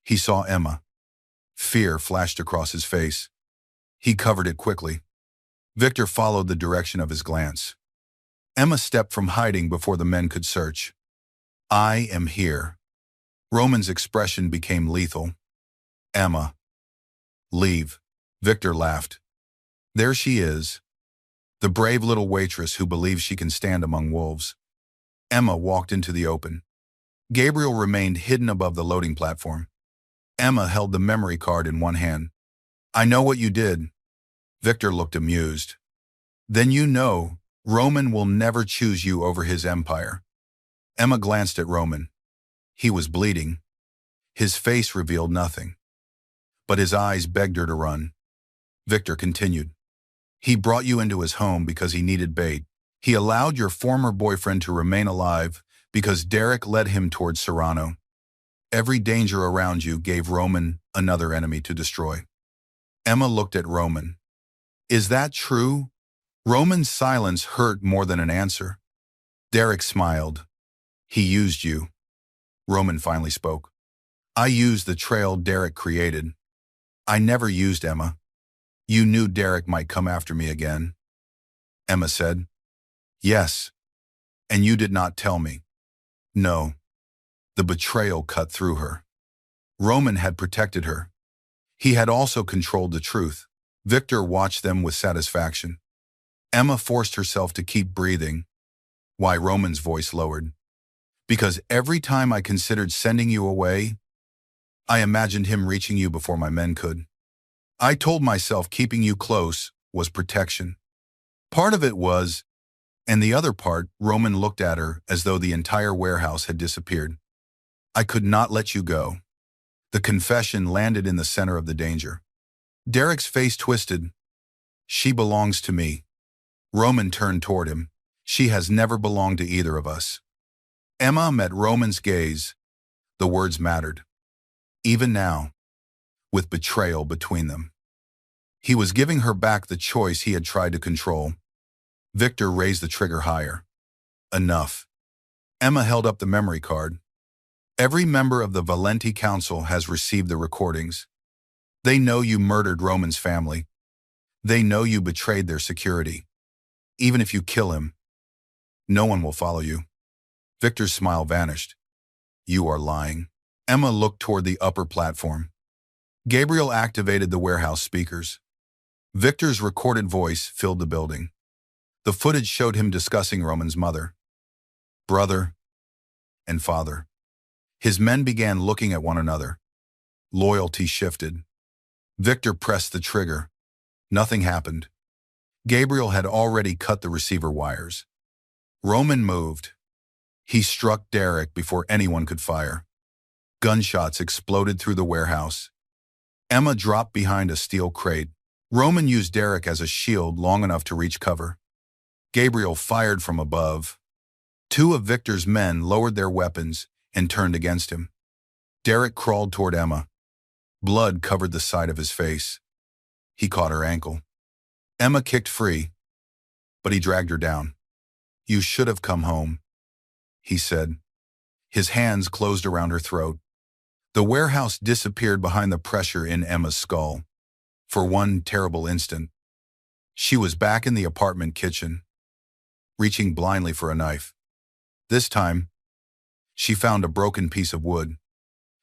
he saw Emma. Fear flashed across his face. He covered it quickly. Victor followed the direction of his glance. Emma stepped from hiding before the men could search. "I am here." Roman's expression became lethal. "Emma, leave." Victor laughed. There she is, the brave little waitress who believes she can stand among wolves. Emma walked into the open. Gabriel remained hidden above the loading platform. Emma held the memory card in one hand. I know what you did. Victor looked amused. Then you know, Roman will never choose you over his empire. Emma glanced at Roman. He was bleeding. His face revealed nothing. But his eyes begged her to run. Victor continued. He brought you into his home because he needed bait. He allowed your former boyfriend to remain alive because Derek led him towards Serrano. Every danger around you gave Roman another enemy to destroy. Emma looked at Roman. Is that true? Roman's silence hurt more than an answer. Derek smiled. He used you. Roman finally spoke. I used the trail Derek created. I never used Emma. You knew Derek might come after me again. Emma said. Yes. And you did not tell me. No. The betrayal cut through her. Roman had protected her. He had also controlled the truth. Victor watched them with satisfaction. Emma forced herself to keep breathing. Why? Roman's voice lowered. Because every time I considered sending you away, I imagined him reaching you before my men could. I told myself keeping you close was protection. Part of it was, and the other part, Roman looked at her as though the entire warehouse had disappeared. I could not let you go. The confession landed in the center of the danger. Derek's face twisted. She belongs to me. Roman turned toward him. She has never belonged to either of us. Emma met Roman's gaze. The words mattered. Even now, with betrayal between them. He was giving her back the choice he had tried to control. Victor raised the trigger higher. Enough. Emma held up the memory card. Every member of the Valenti Council has received the recordings. They know you murdered Roman's family. They know you betrayed their security. Even if you kill him, no one will follow you. Victor's smile vanished. You are lying. Emma looked toward the upper platform. Gabriel activated the warehouse speakers. Victor's recorded voice filled the building. The footage showed him discussing Roman's mother, brother, and father. His men began looking at one another. Loyalty shifted. Victor pressed the trigger. Nothing happened. Gabriel had already cut the receiver wires. Roman moved. He struck Derek before anyone could fire. Gunshots exploded through the warehouse. Emma dropped behind a steel crate. Roman used Derek as a shield long enough to reach cover. Gabriel fired from above. Two of Victor's men lowered their weapons and turned against him. Derek crawled toward Emma. Blood covered the side of his face. He caught her ankle. Emma kicked free, but he dragged her down. You should have come home, he said. His hands closed around her throat. The warehouse disappeared behind the pressure in Emma's skull. For one terrible instant, she was back in the apartment kitchen, reaching blindly for a knife. This time, she found a broken piece of wood.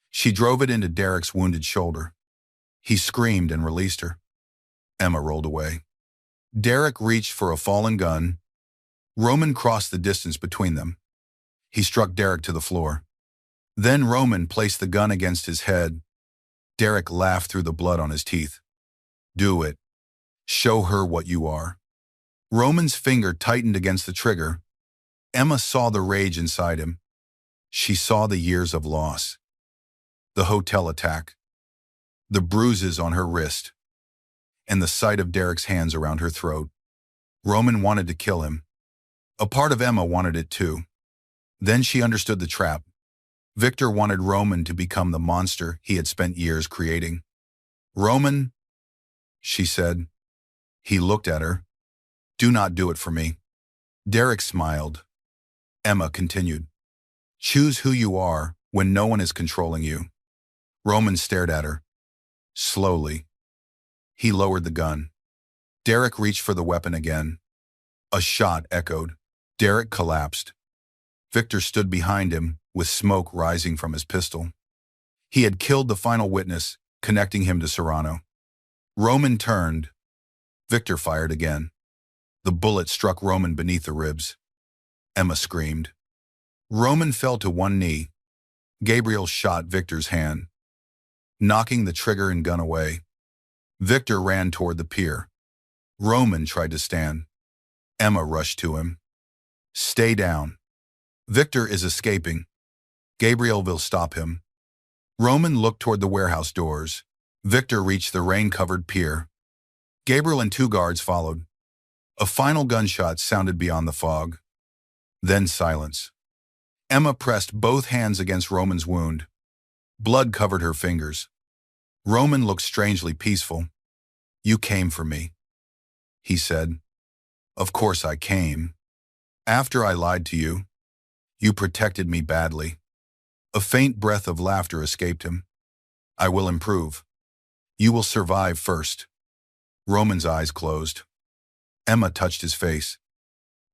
She drove it into Derek's wounded shoulder. He screamed and released her. Emma rolled away. Derek reached for a fallen gun. Roman crossed the distance between them. He struck Derek to the floor. Then Roman placed the gun against his head. Derek laughed through the blood on his teeth. Do it. Show her what you are. Roman's finger tightened against the trigger. Emma saw the rage inside him. She saw the years of loss. The hotel attack. The bruises on her wrist. And the sight of Derek's hands around her throat. Roman wanted to kill him. A part of Emma wanted it too. Then she understood the trap. Victor wanted Roman to become the monster he had spent years creating. Roman, she said. He looked at her. Do not do it for me. Derek smiled. Emma continued. Choose who you are when no one is controlling you. Roman stared at her. Slowly. He lowered the gun. Derek reached for the weapon again. A shot echoed. Derek collapsed. Victor stood behind him, with smoke rising from his pistol. He had killed the final witness, connecting him to Serrano. Roman turned. Victor fired again. The bullet struck Roman beneath the ribs. Emma screamed. Roman fell to one knee. Gabriel shot Victor's hand, knocking the trigger and gun away. Victor ran toward the pier. Roman tried to stand. Emma rushed to him. Stay down. Victor is escaping. Gabriel will stop him. Roman looked toward the warehouse doors. Victor reached the rain-covered pier. Gabriel and 2 guards followed. A final gunshot sounded beyond the fog. Then silence. Emma pressed both hands against Roman's wound. Blood covered her fingers. Roman looked strangely peaceful. You came for me, he said. Of course I came. After I lied to you, you protected me badly. A faint breath of laughter escaped him. I will improve. You will survive first. Roman's eyes closed. Emma touched his face.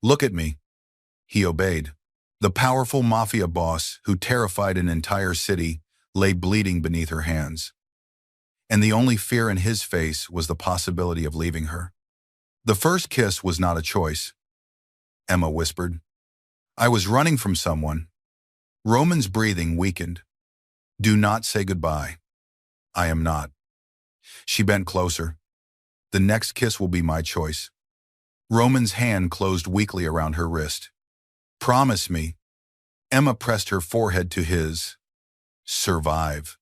Look at me. He obeyed. The powerful mafia boss, who terrified an entire city, lay bleeding beneath her hands. And the only fear in his face was the possibility of leaving her. The first kiss was not a choice, Emma whispered. I was running from someone. Roman's breathing weakened. Do not say goodbye. I am not. She bent closer. The next kiss will be my choice. Roman's hand closed weakly around her wrist. Promise me. Emma pressed her forehead to his. Survive.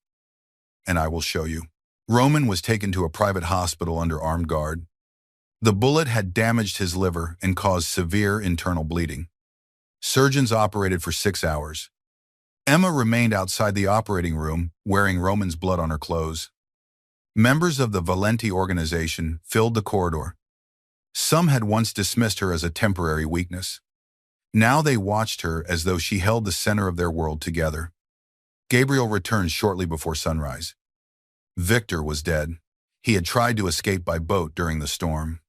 And I will show you. Roman was taken to a private hospital under armed guard. The bullet had damaged his liver and caused severe internal bleeding. Surgeons operated for 6 hours. Emma remained outside the operating room, wearing Roman's blood on her clothes. Members of the Valenti organization filled the corridor. Some had once dismissed her as a temporary weakness. Now they watched her as though she held the center of their world together. Gabriel returned shortly before sunrise. Victor was dead. He had tried to escape by boat during the storm.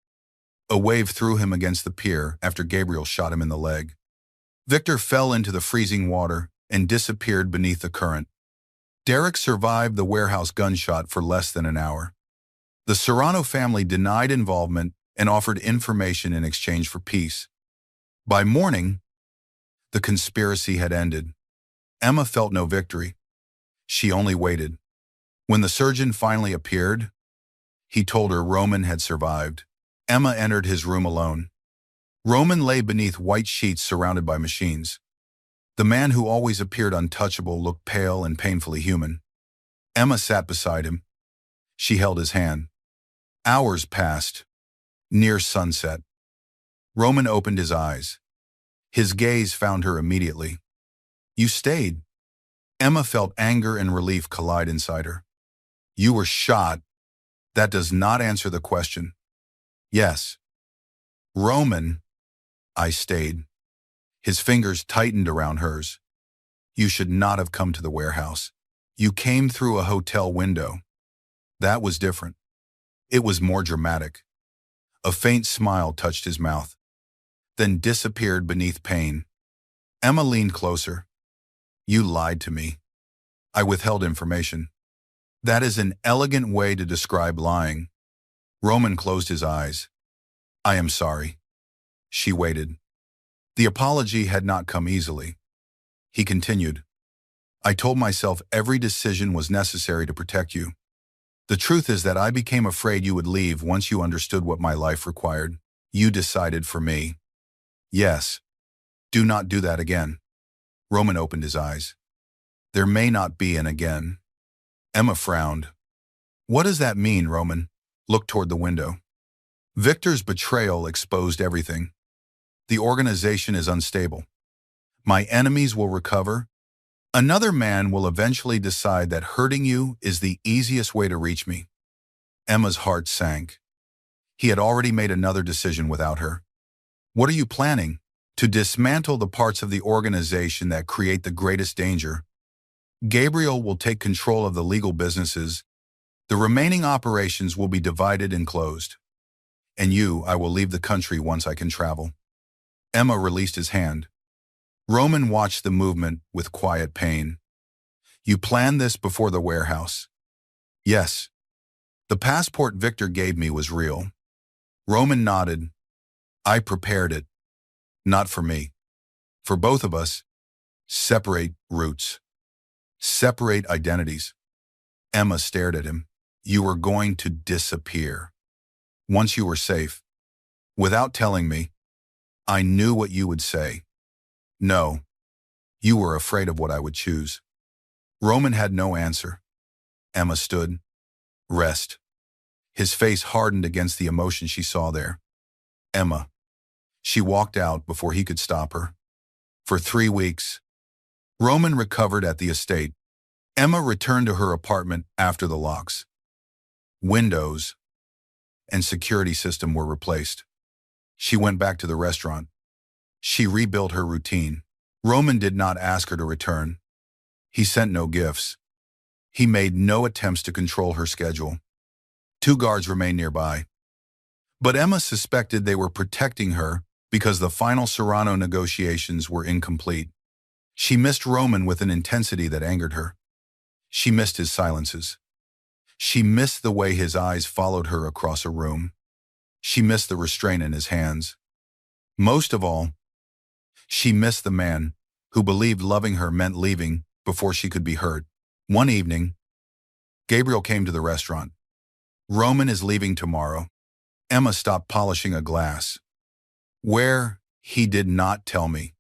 A wave threw him against the pier after Gabriel shot him in the leg. Victor fell into the freezing water and disappeared beneath the current. Derek survived the warehouse gunshot for less than an hour. The Serrano family denied involvement and offered information in exchange for peace. By morning, the conspiracy had ended. Emma felt no victory. She only waited. When the surgeon finally appeared, he told her Roman had survived. Emma entered his room alone. Roman lay beneath white sheets surrounded by machines. The man who always appeared untouchable looked pale and painfully human. Emma sat beside him. She held his hand. Hours passed. Near sunset, Roman opened his eyes. His gaze found her immediately. You stayed. Emma felt anger and relief collide inside her. You were shot. That does not answer the question. Yes. Roman, I stayed. His fingers tightened around hers. You should not have come to the warehouse. You came through a hotel window. That was different. It was more dramatic. A faint smile touched his mouth, then disappeared beneath pain. Emma leaned closer. You lied to me. I withheld information. That is an elegant way to describe lying. Roman closed his eyes. I am sorry. She waited. The apology had not come easily. He continued. I told myself every decision was necessary to protect you. The truth is that I became afraid you would leave once you understood what my life required. You decided for me. Yes. Do not do that again. Roman opened his eyes. There may not be an again. Emma frowned. What does that mean, Roman? Looked toward the window. Victor's betrayal exposed everything. The organization is unstable. My enemies will recover. Another man will eventually decide that hurting you is the easiest way to reach me. Emma's heart sank. He had already made another decision without her. What are you planning? To dismantle the parts of the organization that create the greatest danger. Gabriel will take control of the legal businesses. The remaining operations will be divided and closed. And I will leave the country once I can travel. Emma released his hand. Roman watched the movement with quiet pain. You planned this before the warehouse? Yes. The passport Victor gave me was real. Roman nodded. I prepared it. Not for me. For both of us. Separate roots. Separate identities. Emma stared at him. You were going to disappear. Once you were safe. Without telling me. I knew what you would say. No. You were afraid of what I would choose. Roman had no answer. Emma stood. Rest. His face hardened against the emotion she saw there. Emma. She walked out before he could stop her. For 3 weeks. Roman recovered at the estate. Emma returned to her apartment after the locks. Windows and security system were replaced. She went back to the restaurant. She rebuilt her routine. Roman did not ask her to return. He sent no gifts. He made no attempts to control her schedule. 2 guards remained nearby. But Emma suspected they were protecting her because the final Serrano negotiations were incomplete. She missed Roman with an intensity that angered her. She missed his silences. She missed the way his eyes followed her across a room. She missed the restraint in his hands. Most of all, she missed the man who believed loving her meant leaving before she could be hurt. One evening, Gabriel came to the restaurant. Roman is leaving tomorrow. Emma stopped polishing a glass. Where? He did not tell me.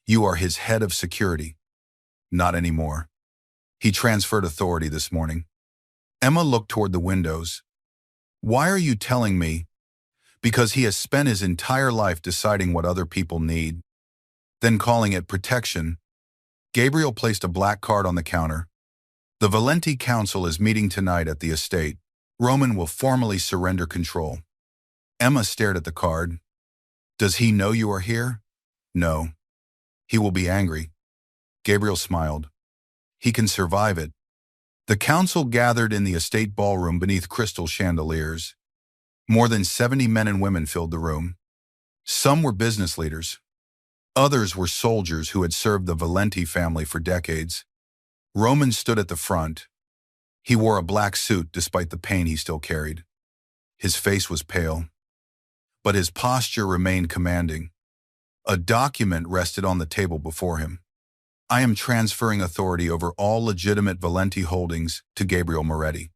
You are his head of security. Not anymore. He transferred authority this morning. Emma looked toward the windows. Why are you telling me? Because he has spent his entire life deciding what other people need, then calling it protection. Gabriel placed a black card on the counter. The Valenti Council is meeting tonight at the estate. Roman will formally surrender control. Emma stared at the card. Does he know you are here? No. He will be angry. Gabriel smiled. He can survive it. The council gathered in the estate ballroom beneath crystal chandeliers. More than 70 men and women filled the room. Some were business leaders. Others were soldiers who had served the Valenti family for decades. Roman stood at the front. He wore a black suit despite the pain he still carried. His face was pale, but his posture remained commanding. A document rested on the table before him. I am transferring authority over all legitimate Valenti holdings to Gabriel Moretti.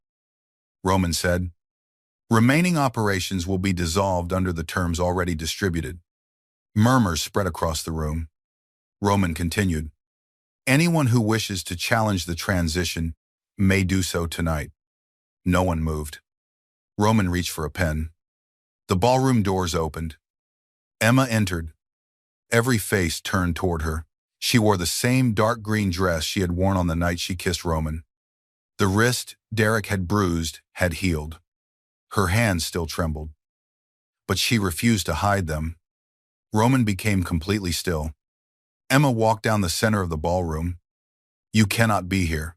Roman said, remaining operations will be dissolved under the terms already distributed. Murmurs spread across the room. Roman continued, anyone who wishes to challenge the transition may do so tonight. No one moved. Roman reached for a pen. The ballroom doors opened. Emma entered. Every face turned toward her. She wore the same dark green dress she had worn on the night she kissed Roman. The wrist Derek had bruised had healed. Her hands still trembled. But she refused to hide them. Roman became completely still. Emma walked down the center of the ballroom. You cannot be here,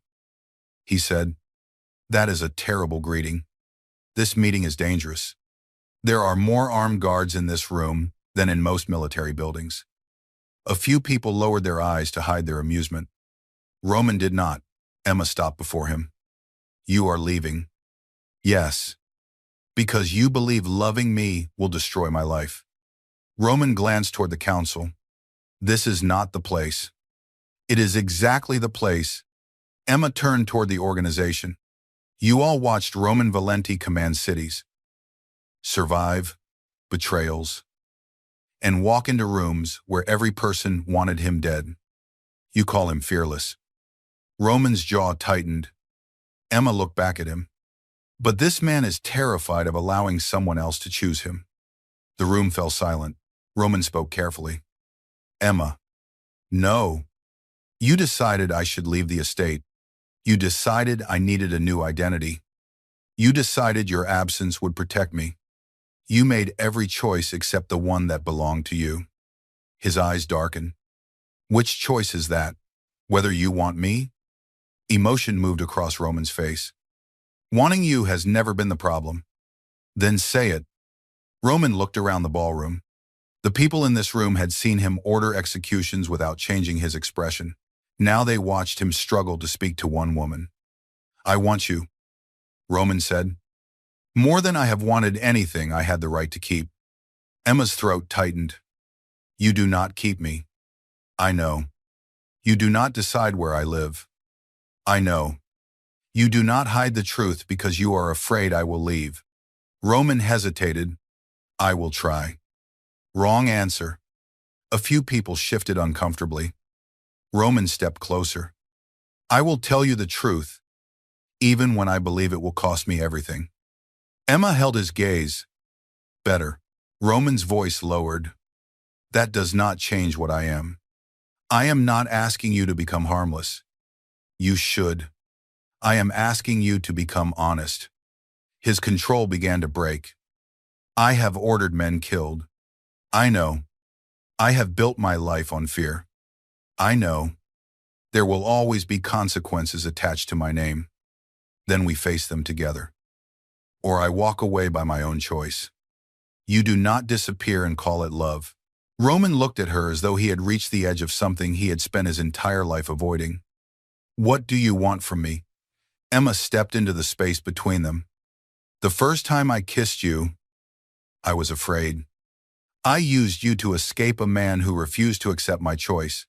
he said. That is a terrible greeting. This meeting is dangerous. There are more armed guards in this room than in most military buildings. A few people lowered their eyes to hide their amusement. Roman did not. Emma stopped before him. You are leaving. Yes. Because you believe loving me will destroy my life. Roman glanced toward the council. This is not the place. It is exactly the place. Emma turned toward the organization. You all watched Roman Valenti command cities, survive betrayals, and walk into rooms where every person wanted him dead. You call him fearless. Roman's jaw tightened. Emma looked back at him. But this man is terrified of allowing someone else to choose him. The room fell silent. Roman spoke carefully. Emma. No. You decided I should leave the estate. You decided I needed a new identity. You decided your absence would protect me. You made every choice except the one that belonged to you. His eyes darkened. Which choice is that? Whether you want me? Emotion moved across Roman's face. Wanting you has never been the problem. Then say it. Roman looked around the ballroom. The people in this room had seen him order executions without changing his expression. Now they watched him struggle to speak to one woman. I want you, Roman said. More than I have wanted anything I had the right to keep. Emma's throat tightened. You do not keep me. I know. You do not decide where I live. I know. You do not hide the truth because you are afraid I will leave. Roman hesitated. I will try. Wrong answer. A few people shifted uncomfortably. Roman stepped closer. I will tell you the truth, even when I believe it will cost me everything. Emma held his gaze. Better. Roman's voice lowered. That does not change what I am. I am not asking you to become harmless. You should. I am asking you to become honest. His control began to break. I have ordered men killed. I know. I have built my life on fear. I know. There will always be consequences attached to my name. Then we face them together. Or I walk away by my own choice. You do not disappear and call it love. Roman looked at her as though he had reached the edge of something he had spent his entire life avoiding. What do you want from me? Emma stepped into the space between them. The first time I kissed you, I was afraid. I used you to escape a man who refused to accept my choice.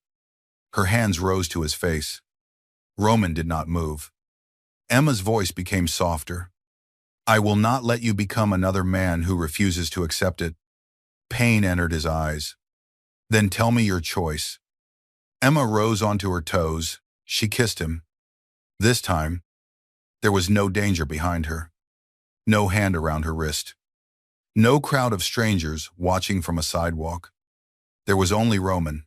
Her hands rose to his face. Roman did not move. Emma's voice became softer. I will not let you become another man who refuses to accept it. Pain entered his eyes. Then tell me your choice. Emma rose onto her toes. She kissed him. This time, there was no danger behind her. No hand around her wrist. No crowd of strangers watching from a sidewalk. There was only Roman.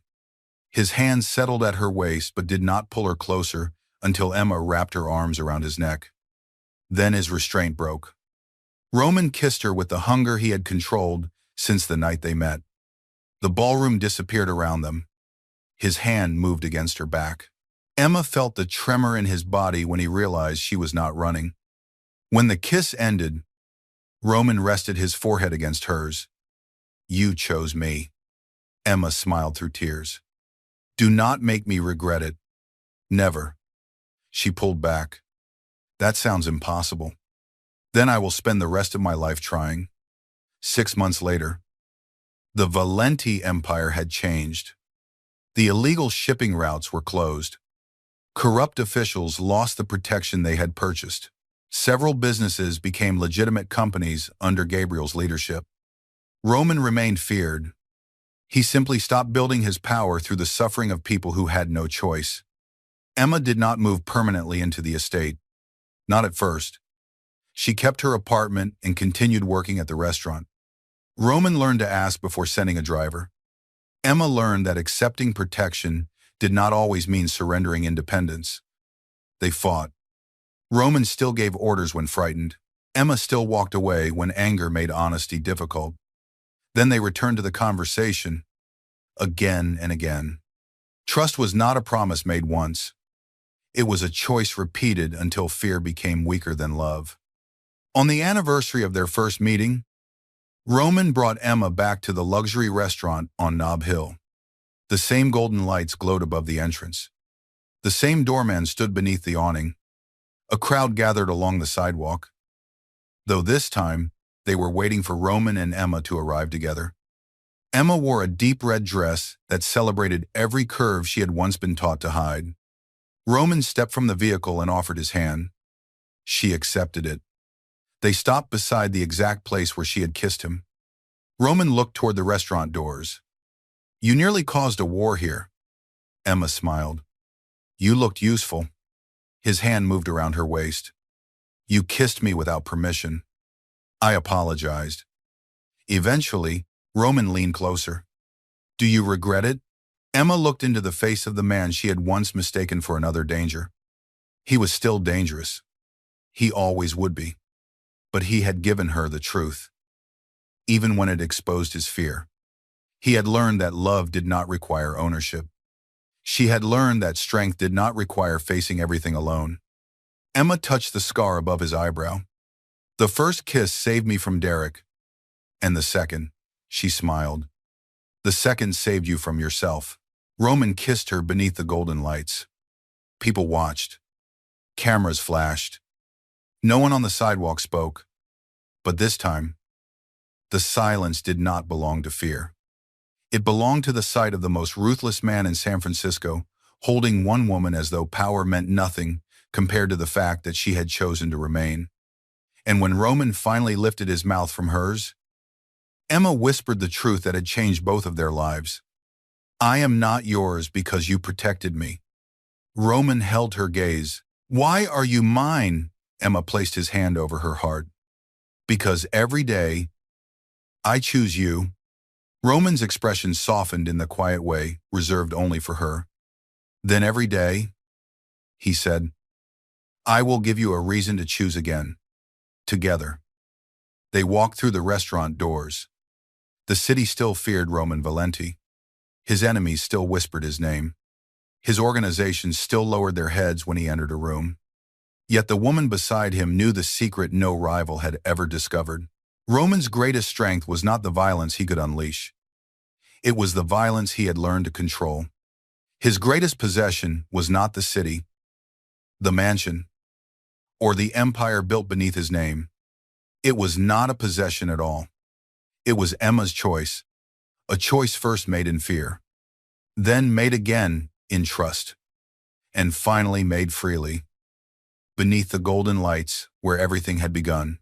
His hands settled at her waist but did not pull her closer until Emma wrapped her arms around his neck. Then his restraint broke. Roman kissed her with the hunger he had controlled since the night they met. The ballroom disappeared around them. His hand moved against her back. Emma felt the tremor in his body when he realized she was not running. When the kiss ended, Roman rested his forehead against hers. You chose me. Emma smiled through tears. Do not make me regret it. Never. She pulled back. That sounds impossible. Then I will spend the rest of my life trying. 6 months later, the Valenti Empire had changed. The illegal shipping routes were closed. Corrupt officials lost the protection they had purchased. Several businesses became legitimate companies under Gabriel's leadership. Roman remained feared. He simply stopped building his power through the suffering of people who had no choice. Emma did not move permanently into the estate. Not at first. She kept her apartment and continued working at the restaurant. Roman learned to ask before sending a driver. Emma learned that accepting protection did not always mean surrendering independence. They fought. Roman still gave orders when frightened. Emma still walked away when anger made honesty difficult. Then they returned to the conversation, again and again. Trust was not a promise made once. It was a choice repeated until fear became weaker than love. On the anniversary of their first meeting, Roman brought Emma back to the luxury restaurant on Nob Hill. The same golden lights glowed above the entrance. The same doorman stood beneath the awning. A crowd gathered along the sidewalk. Though this time, they were waiting for Roman and Emma to arrive together. Emma wore a deep red dress that celebrated every curve she had once been taught to hide. Roman stepped from the vehicle and offered his hand. She accepted it. They stopped beside the exact place where she had kissed him. Roman looked toward the restaurant doors. You nearly caused a war here. Emma smiled. You looked useful. His hand moved around her waist. You kissed me without permission. I apologized. Eventually, Roman leaned closer. Do you regret it? Emma looked into the face of the man she had once mistaken for another danger. He was still dangerous. He always would be. But he had given her the truth, even when it exposed his fear. He had learned that love did not require ownership. She had learned that strength did not require facing everything alone. Emma touched the scar above his eyebrow. The first kiss saved me from Derek. And the second, she smiled. The second saved you from yourself. Roman kissed her beneath the golden lights. People watched. Cameras flashed. No one on the sidewalk spoke. But this time, the silence did not belong to fear. It belonged to the sight of the most ruthless man in San Francisco, holding one woman as though power meant nothing compared to the fact that she had chosen to remain. And when Roman finally lifted his mouth from hers, Emma whispered the truth that had changed both of their lives. "I am not yours because you protected me." Roman held her gaze. "Why are you mine?" Emma placed his hand over her heart. "Because every day, I choose you." Roman's expression softened in the quiet way reserved only for her. "Then every day," he said, "I will give you a reason to choose again. Together." They walked through the restaurant doors. The city still feared Roman Valenti. His enemies still whispered his name. His organizations still lowered their heads when he entered a room. Yet the woman beside him knew the secret no rival had ever discovered. Roman's greatest strength was not the violence he could unleash. It was the violence he had learned to control. His greatest possession was not the city, the mansion, or the empire built beneath his name. It was not a possession at all. It was Emma's choice, a choice first made in fear, then made again in trust, and finally made freely, beneath the golden lights where everything had begun.